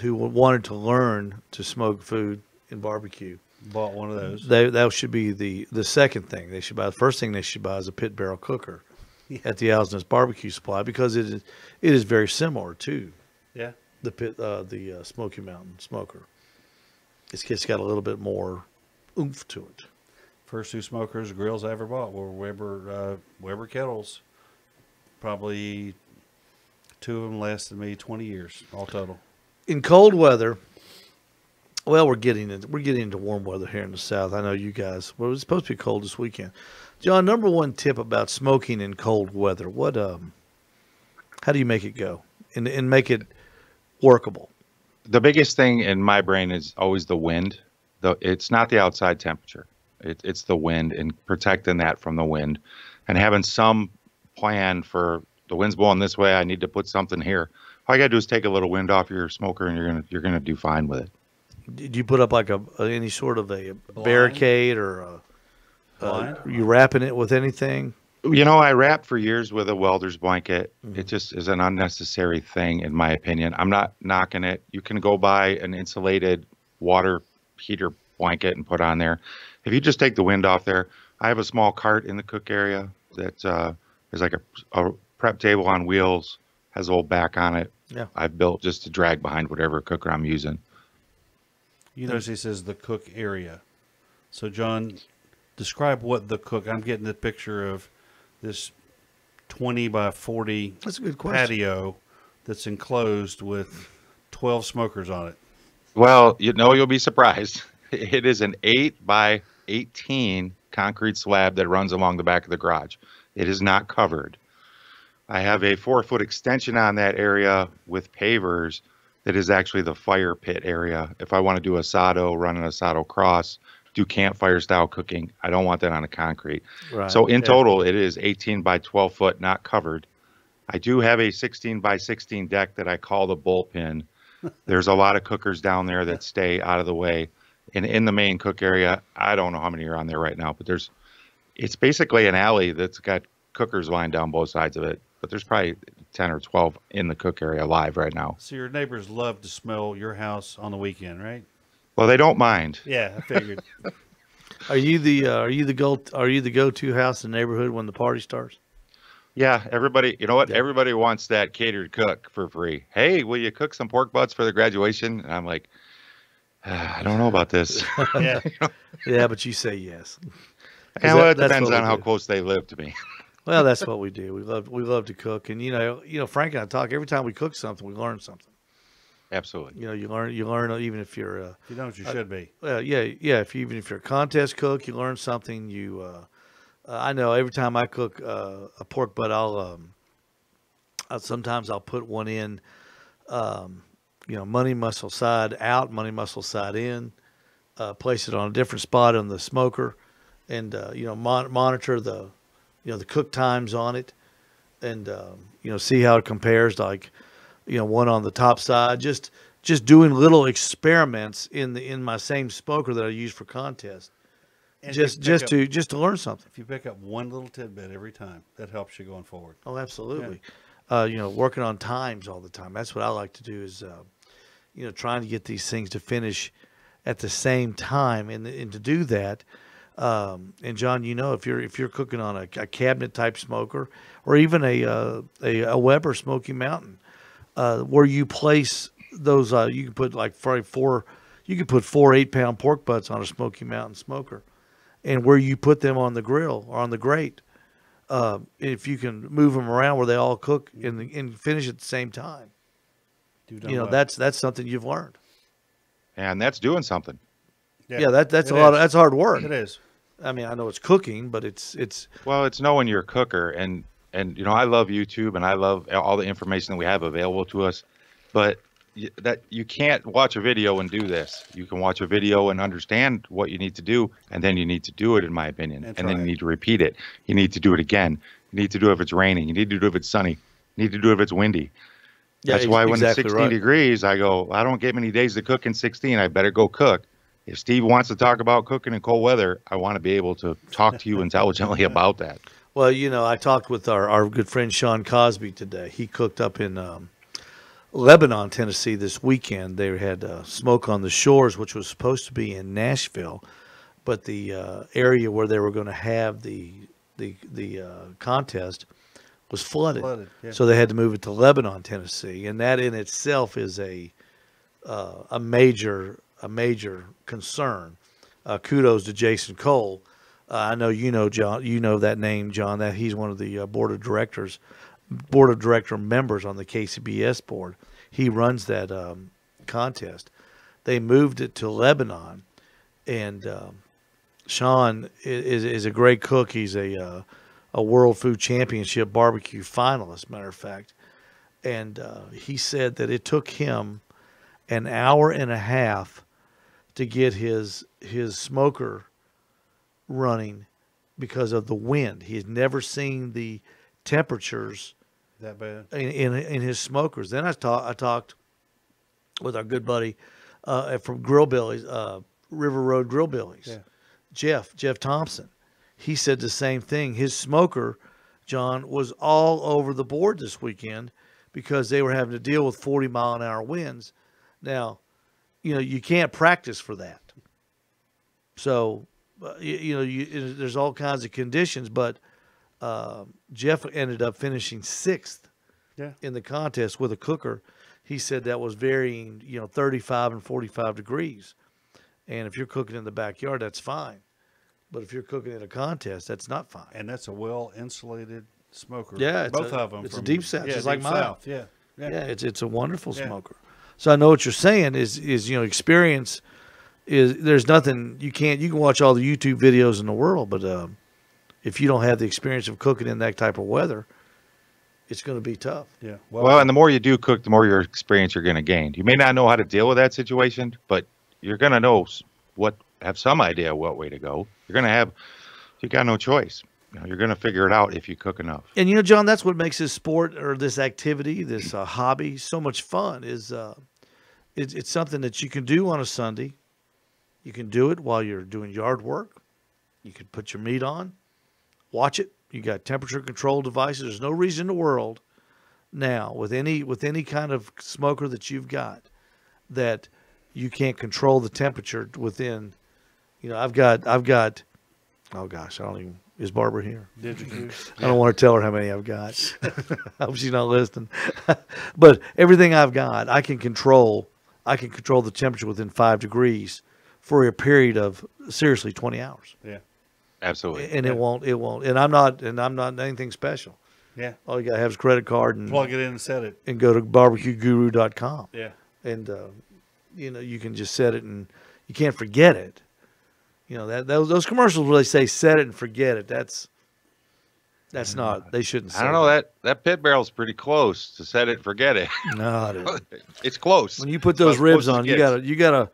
who wanted to learn to smoke food in barbecue bought one of those. that should be the second thing they should buy. The first thing they should buy is a pit barrel cooker at the Owls Nest Barbecue Supply, because it is very similar to the Smoky Mountain smoker. It's got a little bit more oomph to it. First two smokers grills I ever bought were Weber kettles. Probably two of them lasted me 20 years all total. In cold weather, well, we're getting into warm weather here in the South. I know you guys. Well, it's supposed to be cold this weekend. Jon, number one tip about smoking in cold weather. How do you make it go and make it workable? The biggest thing in my brain is always the wind. It's not the outside temperature. It's the wind, and protecting that from the wind, and having some plan for the wind's blowing this way. I need to put something here. All you gotta do is take a little wind off your smoker, and you're gonna do fine with it. Did you put up like any sort of a barricade or Blind? you wrapping it with anything? I wrapped for years with a welder's blanket. Mm-hmm. It just is an unnecessary thing, in my opinion. I'm not knocking it. You can go buy an insulated water heater blanket and put on there. If you just take the wind off there, I have a small cart in the cook area that there's like a prep table on wheels, has a little back on it. Yeah. I've built just to drag behind whatever cooker I'm using. You notice he says the cook area. So, Jon, describe what the cook. I'm getting the picture of this 20 by 40 That's a good question. patio that's enclosed with 12 smokers on it. Well, you'll be surprised. It is an 8 by 18 concrete slab that runs along the back of the garage. It is not covered. I have a 4-foot extension on that area with pavers that is actually the fire pit area. If I want to do asado, run an asado cross, do campfire style cooking, I don't want that on a concrete. Right. So in Yeah. total, it is 18 by 12 foot, not covered. I do have a 16 by 16 deck that I call the bullpen. There's a lot of cookers down there that stay out of the way. And in the main cook area, I don't know how many are on there right now, but it's basically an alley that's got cookers lined down both sides of it. But there's probably 10 or 12 in the cook area live right now. So your neighbors love to smell your house on the weekend, right? Well, they don't mind. Yeah, I figured. Are you the go-to house in the neighborhood when the party starts? Yeah, everybody, you know what? Yeah. Everybody wants that catered cook for free. Hey, will you cook some pork butts for the graduation? And I'm like, I don't know about this. Yeah. Yeah, but you say yes. And well, it that's depends what on we how do. close they live to me. Well, that's what we do. We love to cook, and Frank and I talk every time we cook something, we learn something. Absolutely. You learn even if you're You know what you should be. even if you're a contest cook, you learn something. I know every time I cook a pork butt, sometimes I'll put one in, money muscle side out, money muscle side in, place it on a different spot on the smoker, and monitor the cook times on it, and see how it compares. Like, one on the top side, just doing little experiments in my same smoker that I use for contest, And just to learn something. If you pick up one little tidbit every time, that helps you going forward. Oh, absolutely. Working on times all the time. That's what I like to do is, trying to get these things to finish at the same time, and to do that. And John, if you're cooking on a cabinet type smoker, or even a Weber Smoky Mountain, where you place those, you can put like probably 4 8-pound pork butts on a Smoky Mountain smoker, and where you put them on the grill or on the grate, if you can move them around where they all cook and finish at the same time, that's something you've learned. And that's doing something. Yeah, that's it that's hard work. It is. I mean, I know it's cooking, but it's Well, it's knowing your cooker, and I love YouTube, and I love all the information that we have available to us, but that you can't watch a video and do this. You can watch a video and understand what you need to do, and then you need to do it, in my opinion. That's and then you right. need to repeat it. You need to do it again. You need to do it if it's raining. You need to do it if it's sunny. You need to do it if it's windy. That's why when it's 16 degrees, I go, I don't get many days to cook in 16. I better go cook. If Steve wants to talk about cooking in cold weather, I want to be able to talk to you intelligently about that. Well, I talked with our good friend Sean Cosby today. He cooked up in Lebanon, Tennessee this weekend. They had Smoke on the Shores, which was supposed to be in Nashville, but the area where they were going to have the contest was flooded. Yeah. So they had to move it to Lebanon, Tennessee, and that in itself is a major concern. Kudos to Jason Cole. I know John. You know that name, John. That he's one of the board of director members on the KCBS board. He runs that contest. They moved it to Lebanon, and Sean is a great cook. He's a World Food Championship barbecue finalist, matter of fact. And he said that it took him an hour and a half to get his smoker running because of the wind. He had never seen the temperatures That bad? in his smokers. Then I talked with our good buddy from Grillbillies, River Road Grillbillies, Jeff Thompson. He said the same thing. His smoker, John, was all over the board this weekend because they were having to deal with 40-mile-an-hour winds. Now, you can't practice for that. So, there's all kinds of conditions, but Jeff ended up finishing 6th in the contest with a cooker. He said that was varying, 35 and 45 degrees. And if you're cooking in the backyard, that's fine. But if you're cooking in a contest, that's not fine. And that's a well-insulated smoker. Yeah, both of them. It's a deep south, just like deep mine. south. Yeah. It's a wonderful smoker. So I know what you're saying is experience is there's nothing you can watch all the YouTube videos in the world, but if you don't have the experience of cooking in that type of weather, it's going to be tough. Yeah. Well, and the more you do cook, the more your experience you're going to gain. You may not know how to deal with that situation, but you're going to know have some idea what way to go. You got no choice. You're going to figure it out if you cook enough. And John, that's what makes this sport or this activity, this hobby, so much fun. Is it's something that you can do on a Sunday. You can do it while you're doing yard work. You can put your meat on, watch it. You got temperature control devices. There's no reason in the world now with any kind of smoker that you've got that you can't control the temperature within. I've got. Oh gosh, I don't even. Is Barbara here? Did you? I don't want to tell her how many I've got. I hope she's not listening. But everything I've got, I can control. I can control the temperature within 5 degrees for a period of seriously 20 hours. Yeah. Absolutely. And it won't. And I'm not anything special. Yeah. All you gotta have is a credit card and Plug it in and set it. and go to barbecueguru.com. Yeah. And you can just set it and you can't forget it. Those commercials where they say set it and forget it. That's not. They shouldn't say I don't know that pit barrel's pretty close to set it, forget it. No, dude. It's close. When you put those ribs on, you gotta.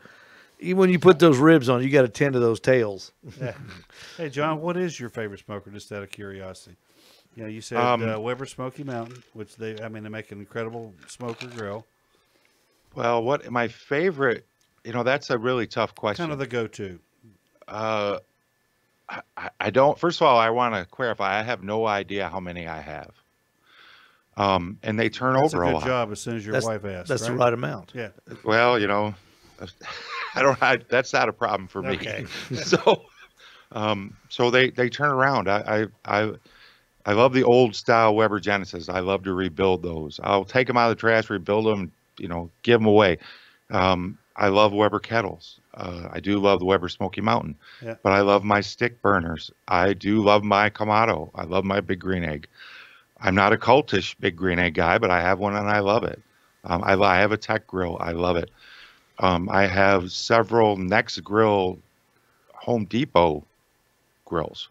Even when you put those ribs on, you gotta tend to those tails. Yeah. Hey, John, what is your favorite smoker? Just out of curiosity. You said Weber Smoky Mountain, which they make an incredible smoker grill. Well, what my favorite? That's a really tough question. Kind of the go-to. I don't. First of all, I want to clarify. I have no idea how many I have. And they turn over a lot. That's a good job. As soon as your wife asks, that's right? the right amount. Yeah. Well, I don't. That's not a problem for me. Okay. So they turn around. I love the old style Weber Genesis. I love to rebuild those. I'll take them out of the trash, rebuild them. Give them away. I love Weber kettles. I do love the Weber Smoky Mountain, but I love my stick burners. I do love my Kamado. I love my Big Green Egg. I'm not a cultish Big Green Egg guy, but I have one and I love it. I have a Tech grill. I love it. I have several Next Grill Home Depot grills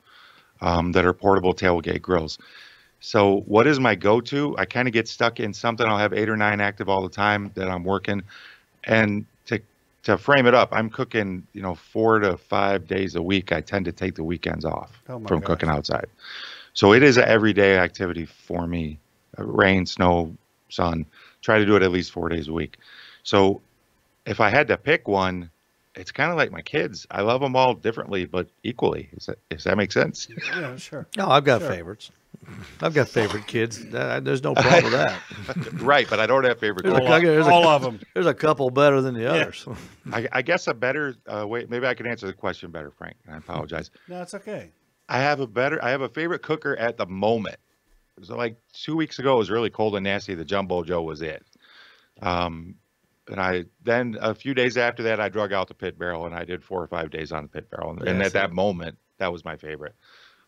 that are portable tailgate grills. So what is my go-to? I kind of get stuck in something. I'll have 8 or 9 active all the time that I'm working. And to frame it up, I'm cooking, 4 to 5 days a week. I tend to take the weekends off from cooking outside. So it is an everyday activity for me. Rain, snow, sun. Try to do it at least 4 days a week. So if I had to pick one, it's kind of like my kids. I love them all differently, but equally. Does that make sense? Yeah, sure. No, I've got favorites. I've got favorite kids. There's no problem with that. Right, but I don't have favorite cooks. All of them. There's a couple better than the others. I guess a better way. Maybe I can answer the question better, Frank. I apologize. No, it's okay. I have a favorite cooker at the moment. So like 2 weeks ago, it was really cold and nasty. The Jumbo Joe was it. And then a few days after that, I drug out the pit barrel and I did 4 or 5 days on the pit barrel. And at that moment, that was my favorite.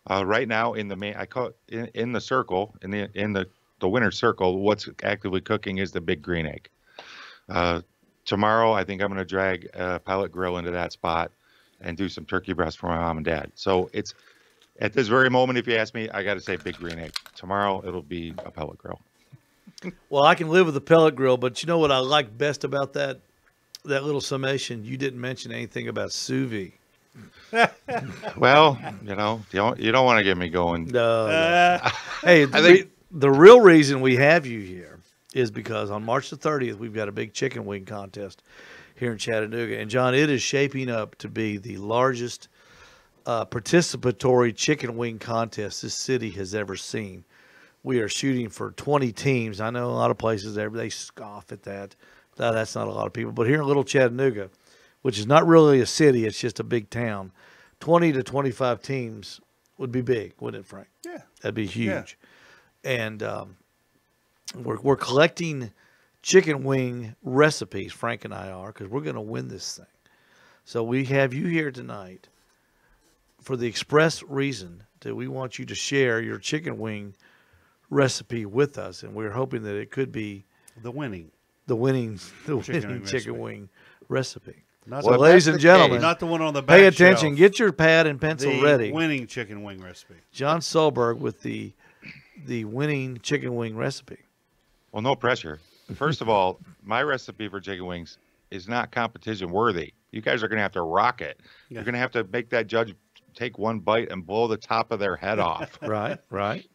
Right now in the main, I call it in the circle, in the winter circle, what's actively cooking is the Big Green Egg. Tomorrow, I think I'm going to drag a pellet grill into that spot and do some turkey breast for my mom and dad. So it's at this very moment, if you ask me, I got to say Big Green Egg. Tomorrow, it'll be a pellet grill. Well, I can live with the pellet grill, but you know what I like best about that little summation? You didn't mention anything about sous vide. Well, you don't want to get me going. No. Hey, the real reason we have you here is because on March the 30th, we've got a big chicken wing contest here in Chattanooga. And, John, it is shaping up to be the largest participatory chicken wing contest this city has ever seen. We are shooting for 20 teams. I know a lot of places there, they scoff at that. No, that's not a lot of people. But here in Little Chattanooga, which is not really a city, it's just a big town, 20 to 25 teams would be big, wouldn't it, Frank? Yeah. That'd be huge. Yeah. And we're collecting chicken wing recipes, Frank and I are, because we're going to win this thing. So we have you here tonight for the express reason that we want you to share your chicken wing recipe with us, and we're hoping that it could be the winning chicken wing recipe. Not so, ladies and gentlemen, not the one on the back pay attention. Shelf. Get your pad and pencil ready. Winning chicken wing recipe. Jon Solberg with the the winning chicken wing recipe? Well, no pressure. First of all, my recipe for chicken wings is not competition worthy. You guys are going to have to rock it. Yeah. You're going to have to make that judge take one bite and blow the top of their head off. Right.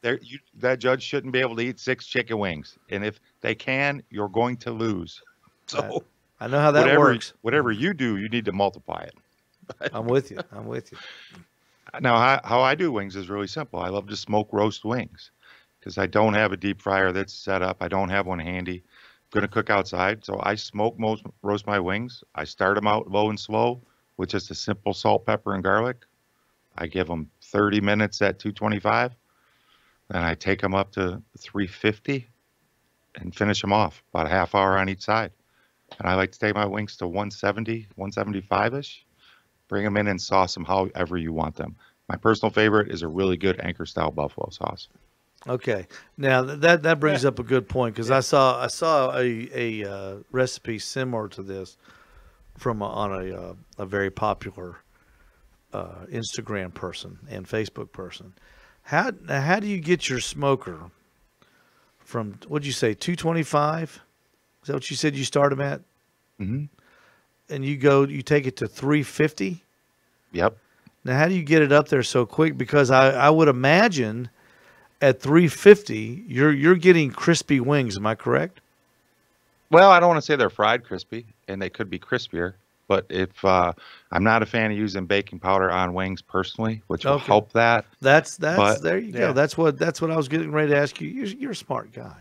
That judge shouldn't be able to eat 6 chicken wings. And if they can, you're going to lose. So I know how that works. Whatever you do, you need to multiply it. I'm with you. Now, how I do wings is really simple. I love to smoke roast wings because I don't have a deep fryer that's set up. I don't have one handy. I'm going to cook outside. So I roast my wings. I start them out low and slow with just a simple salt, pepper, and garlic. I give them 30 minutes at 225. Then I take them up to 350 and finish them off about a half hour on each side. And I like to take my wings to 170, 175-ish. Bring them in and sauce them however you want them. My personal favorite is a really good Anchor style buffalo sauce. Okay, now that brings up a good point because I saw a recipe similar to this on a very popular Instagram person and Facebook person. How do you get your smoker from, what'd you say, 225? Is that what you said you start them at? Mm-hmm. And you take it to 350? Yep. Now, how do you get it up there so quick? Because I would imagine at 350, you're getting crispy wings. Am I correct? Well, I don't want to say they're fried crispy, and they could be crispier. But if I'm not a fan of using baking powder on wings personally, which will help that. There you go. That's what I was getting ready to ask you. You're a smart guy.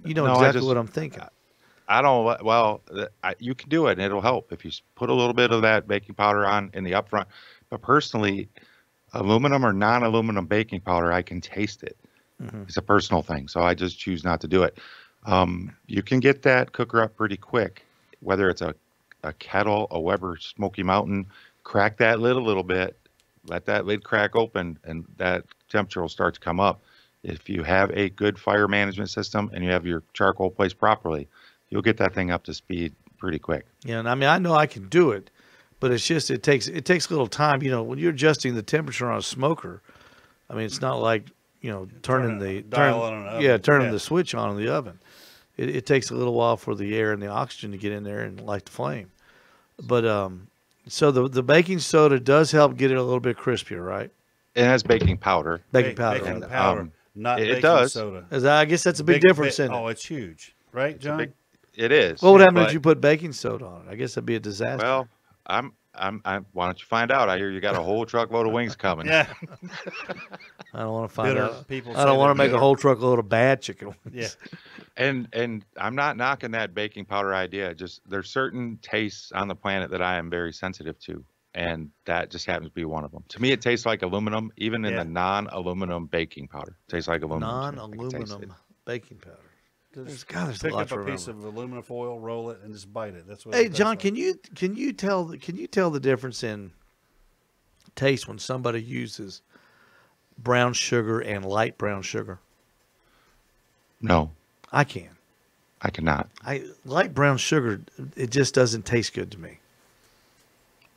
You know exactly what I'm thinking. I don't. Well, you can do it, and it'll help if you put a little bit of that baking powder on in the upfront. But personally, aluminum or non-aluminum baking powder, I can taste it. Mm-hmm. It's a personal thing, so I just choose not to do it. You can get that cooker up pretty quick, whether it's a kettle, a Weber Smoky Mountain. Crack that lid a little bit, let that lid crack open, and that temperature will start to come up. If you have a good fire management system and you have your charcoal placed properly, you'll get that thing up to speed pretty quick. Yeah, and I mean, I know I can do it, but it's just it takes a little time. You know, when you're adjusting the temperature on a smoker, I mean, it's not like turning the switch on in the oven. It takes a little while for the air and the oxygen to get in there and light the flame. But so the baking soda does help get it a little bit crispier, right? It has baking powder. Baking powder. Not it baking does. soda. I guess that's a big difference in it. Oh, it's huge, right, John? It is. What would happen if you put baking soda on it? I guess that'd be a disaster. Well, why don't you find out? I hear you got a whole truckload of wings coming. Yeah. I don't want to find out. I don't want to make a whole truckload of bad chicken wings. Yeah. And I'm not knocking that baking powder idea. Just there's certain tastes on the planet that I am very sensitive to, and that just happens to be one of them. To me, it tastes like aluminum, even in the non-aluminum baking powder. It tastes like aluminum. Non-aluminum baking powder. There's pick a lot up a piece of aluminum foil, roll it, and just bite it. That's what. Hey, John, can you tell the difference in taste when somebody uses brown sugar and light brown sugar? No, I can. I cannot. Light brown sugar, it just doesn't taste good to me.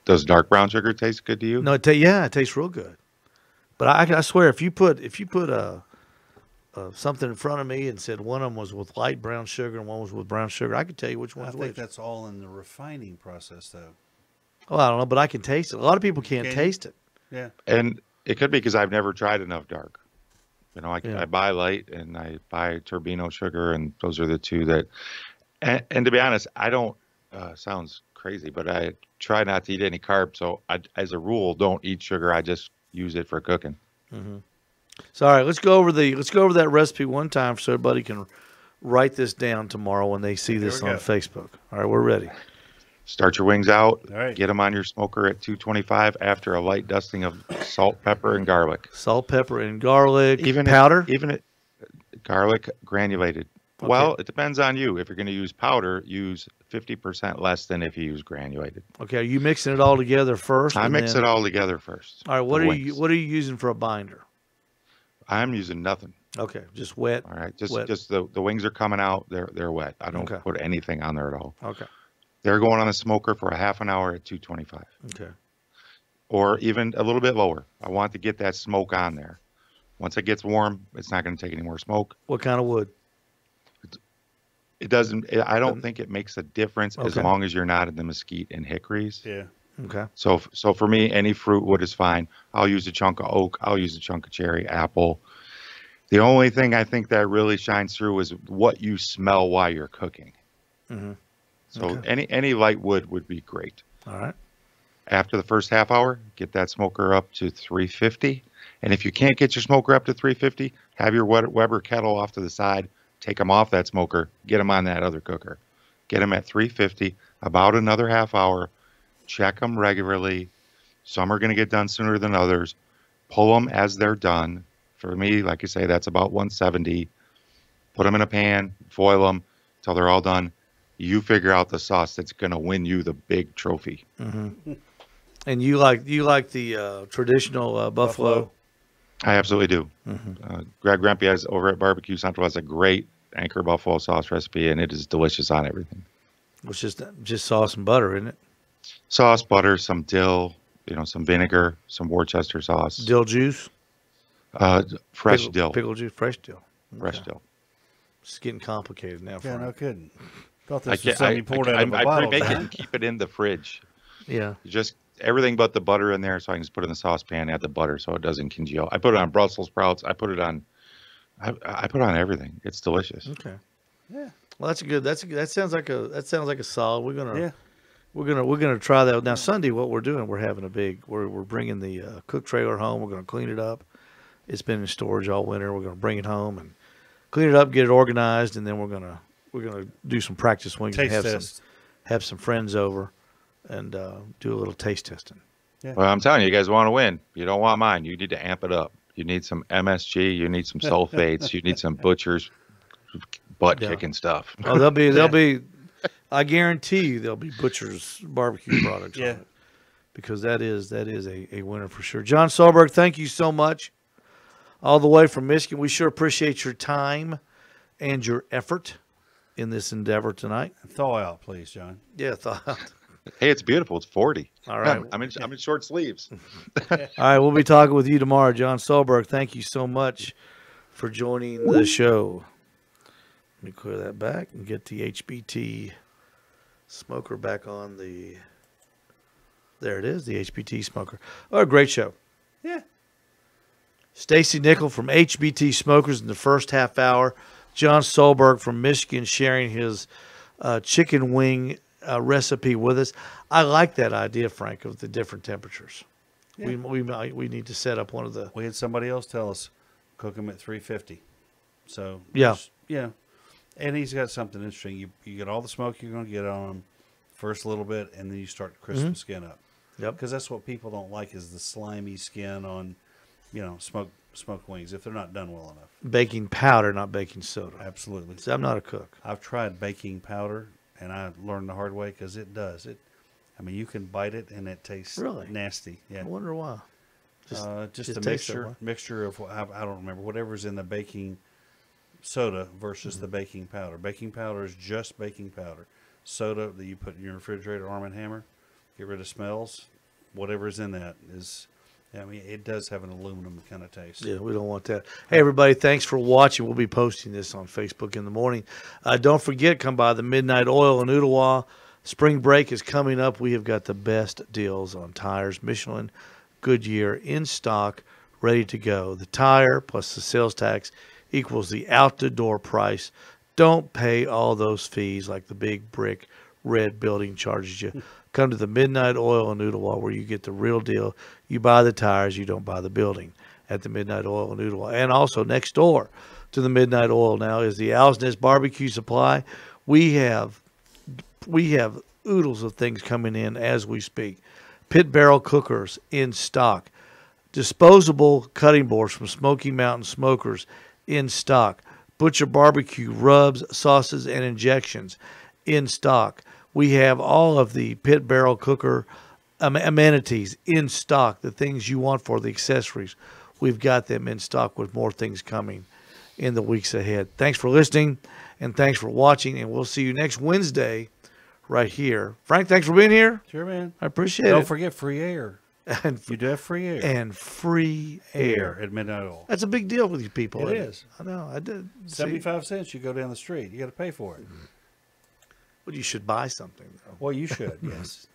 Does dark brown sugar taste good to you? No, it tastes real good. But I swear, if you put something in front of me and said one of them was with light brown sugar and one was with brown sugar, I could tell you which one's which. I think that's all in the refining process, though. Oh, I don't know, but I can taste it. A lot of people can't taste it. Yeah. And it could be because I've never tried enough dark. I buy light and I buy turbino sugar, and those are the two that. And to be honest, I don't. Sounds crazy, but I try not to eat any carbs. So as a rule, don't eat sugar. I just use it for cooking. Mm-hmm. So all right, let's go over that recipe one time so everybody can write this down tomorrow when they see this on Facebook. All right, we're ready. Start your wings out. All right. Get them on your smoker at 225 after a light dusting of salt, pepper, and garlic. Salt, pepper, and garlic. Powder? Garlic granulated. Okay. Well, it depends on you. If you're going to use powder, use 50% less than if you use granulated. Okay, are you mixing it all together first? I mix it all together first. All right, what are you using for a binder? I'm using nothing. Okay, just wet. All right, wet. just the wings are coming out. They're wet. I don't put anything on there at all. Okay. They're going on the smoker for a half an hour at 225. Okay. Or even a little bit lower. I want to get that smoke on there. Once it gets warm, it's not going to take any more smoke. What kind of wood? It doesn't. I don't think it makes a difference as Okay. long as you're not in the mesquite and hickories. Yeah. Okay. So for me, any fruit wood is fine. I'll use a chunk of oak. I'll use a chunk of cherry, apple. The only thing I think that really shines through is what you smell while you're cooking. Mm-hmm. So Okay. any light wood would be great. All right. After the first half hour, get that smoker up to 350. And if you can't get your smoker up to 350, have your Weber kettle off to the side. Take them off that smoker. Get them on that other cooker. Get them at 350, about another half hour. Check them regularly. Some are going to get done sooner than others. Pull them as they're done. For me, like you say, that's about 170. Put them in a pan, foil them till they're all done. You figure out the sauce that's going to win you the big trophy. Mm-hmm. And you like the traditional buffalo? I absolutely do. Mm-hmm. Greg Rempe has over at Barbecue Central has a great Anchor buffalo sauce recipe, and it is delicious on everything. It's just sauce and butter, isn't it? Sauce, butter, some dill, some vinegar, some Worcester sauce. Dill juice? Fresh dill. Pickle juice, fresh dill. Fresh Okay. dill. It's getting complicated now. Yeah, Frank. no kidding. Thought I this was can't. something you poured out of a I bottle. make it John. and keep it in the fridge. Yeah. Just everything but the butter in there, so I can just put it in the saucepan, add the butter, so it doesn't congeal. I put it on Brussels sprouts. I put it on. I put it on everything. It's delicious. Okay. Yeah. Well, that's good. That sounds like a solid. Yeah. We're gonna try that now. Sunday, what we're doing, we're bringing the cook trailer home. We're gonna clean it up. It's been in storage all winter. We're gonna bring it home and clean it up, get it organized, and then we're gonna do some practice wings. Taste And test. have some friends over, and do a little taste testing. Well, I'm telling you, you guys want to win. You don't want mine. You need to amp it up. You need some MSG. You need some sulfates. You need some butcher's butt kicking stuff. Oh, there'll be. I guarantee you there'll be Butcher's barbecue products. Yeah. On it, because that is a winner for sure. Jon Solberg, thank you so much. All the way from Michigan, we sure appreciate your time and your effort in this endeavor tonight. Thaw out, please, John. Yeah, Hey, it's beautiful. It's 40. All right. I'm in short sleeves. All right, we'll be talking with you tomorrow. Jon Solberg, thank you so much for joining the show. Let me clear that back and get the HBT smoker back on the. There it is, the HBT smoker. Oh, a great show. Yeah. Stacy Nickell from HBT Smokers in the first half hour. Jon Solberg from Michigan sharing his chicken wing recipe with us. I like that idea, Frank, of the different temperatures. Yeah. We need to set up one of the. We had somebody else tell us cook them at 350. So Yeah. yeah, and he's got something interesting. You get all the smoke you're going to get on them first a little bit, and then you start to crisp the skin up. Yep. Because that's what people don't like is the slimy skin on, smoked wings if they're not done well enough. Baking powder, not baking soda. Absolutely. See, I'm not a cook. I've tried baking powder, and I learned the hard way because it does it. I mean, you can bite it and it tastes Really? nasty. Yeah. I wonder why. Just a tastes that way. mixture of I don't remember whatever's in the baking soda versus the baking powder. Baking powder is just baking powder. Soda that you put in your refrigerator, Arm & Hammer, get rid of smells. Whatever's in that is, I mean, it does have an aluminum kind of taste. Yeah, we don't want that. Hey, everybody, thanks for watching. We'll be posting this on Facebook in the morning. Don't forget, come by the Midnight Oil in Ottawa. Spring break is coming up. We have got the best deals on tires, Michelin, Goodyear, in stock, ready to go. The tire plus the sales tax equals the out-the-door price. Don't pay all those fees like the big brick red building charges you. Come to the Midnight Oil in Ottawa where you get the real deal. You buy the tires, you don't buy the building at the Midnight Oil in Ottawa. And also next door to the Midnight Oil now is the Owls Nest BBQ Supply. We have oodles of things coming in as we speak. Pit barrel cookers in stock. Disposable cutting boards from Smoky Mountain Smokers in stock. Butcher barbecue rubs, sauces, and injections in stock. We have all of the pit barrel cooker amenities in stock, the things you want for the accessories. We've got them in stock with more things coming in the weeks ahead. Thanks for listening, and thanks for watching, and we'll see you next Wednesday right here. Frank, thanks for being here. Sure, man. I appreciate it. Don't forget free air. And You do have free air. and free air. At Midnight Oil. That's a big deal with you people. It isn't is. I know. I did. See, 75 cents, you go down the street. You got to pay for it. well, you should buy something though. Well, you should, yes.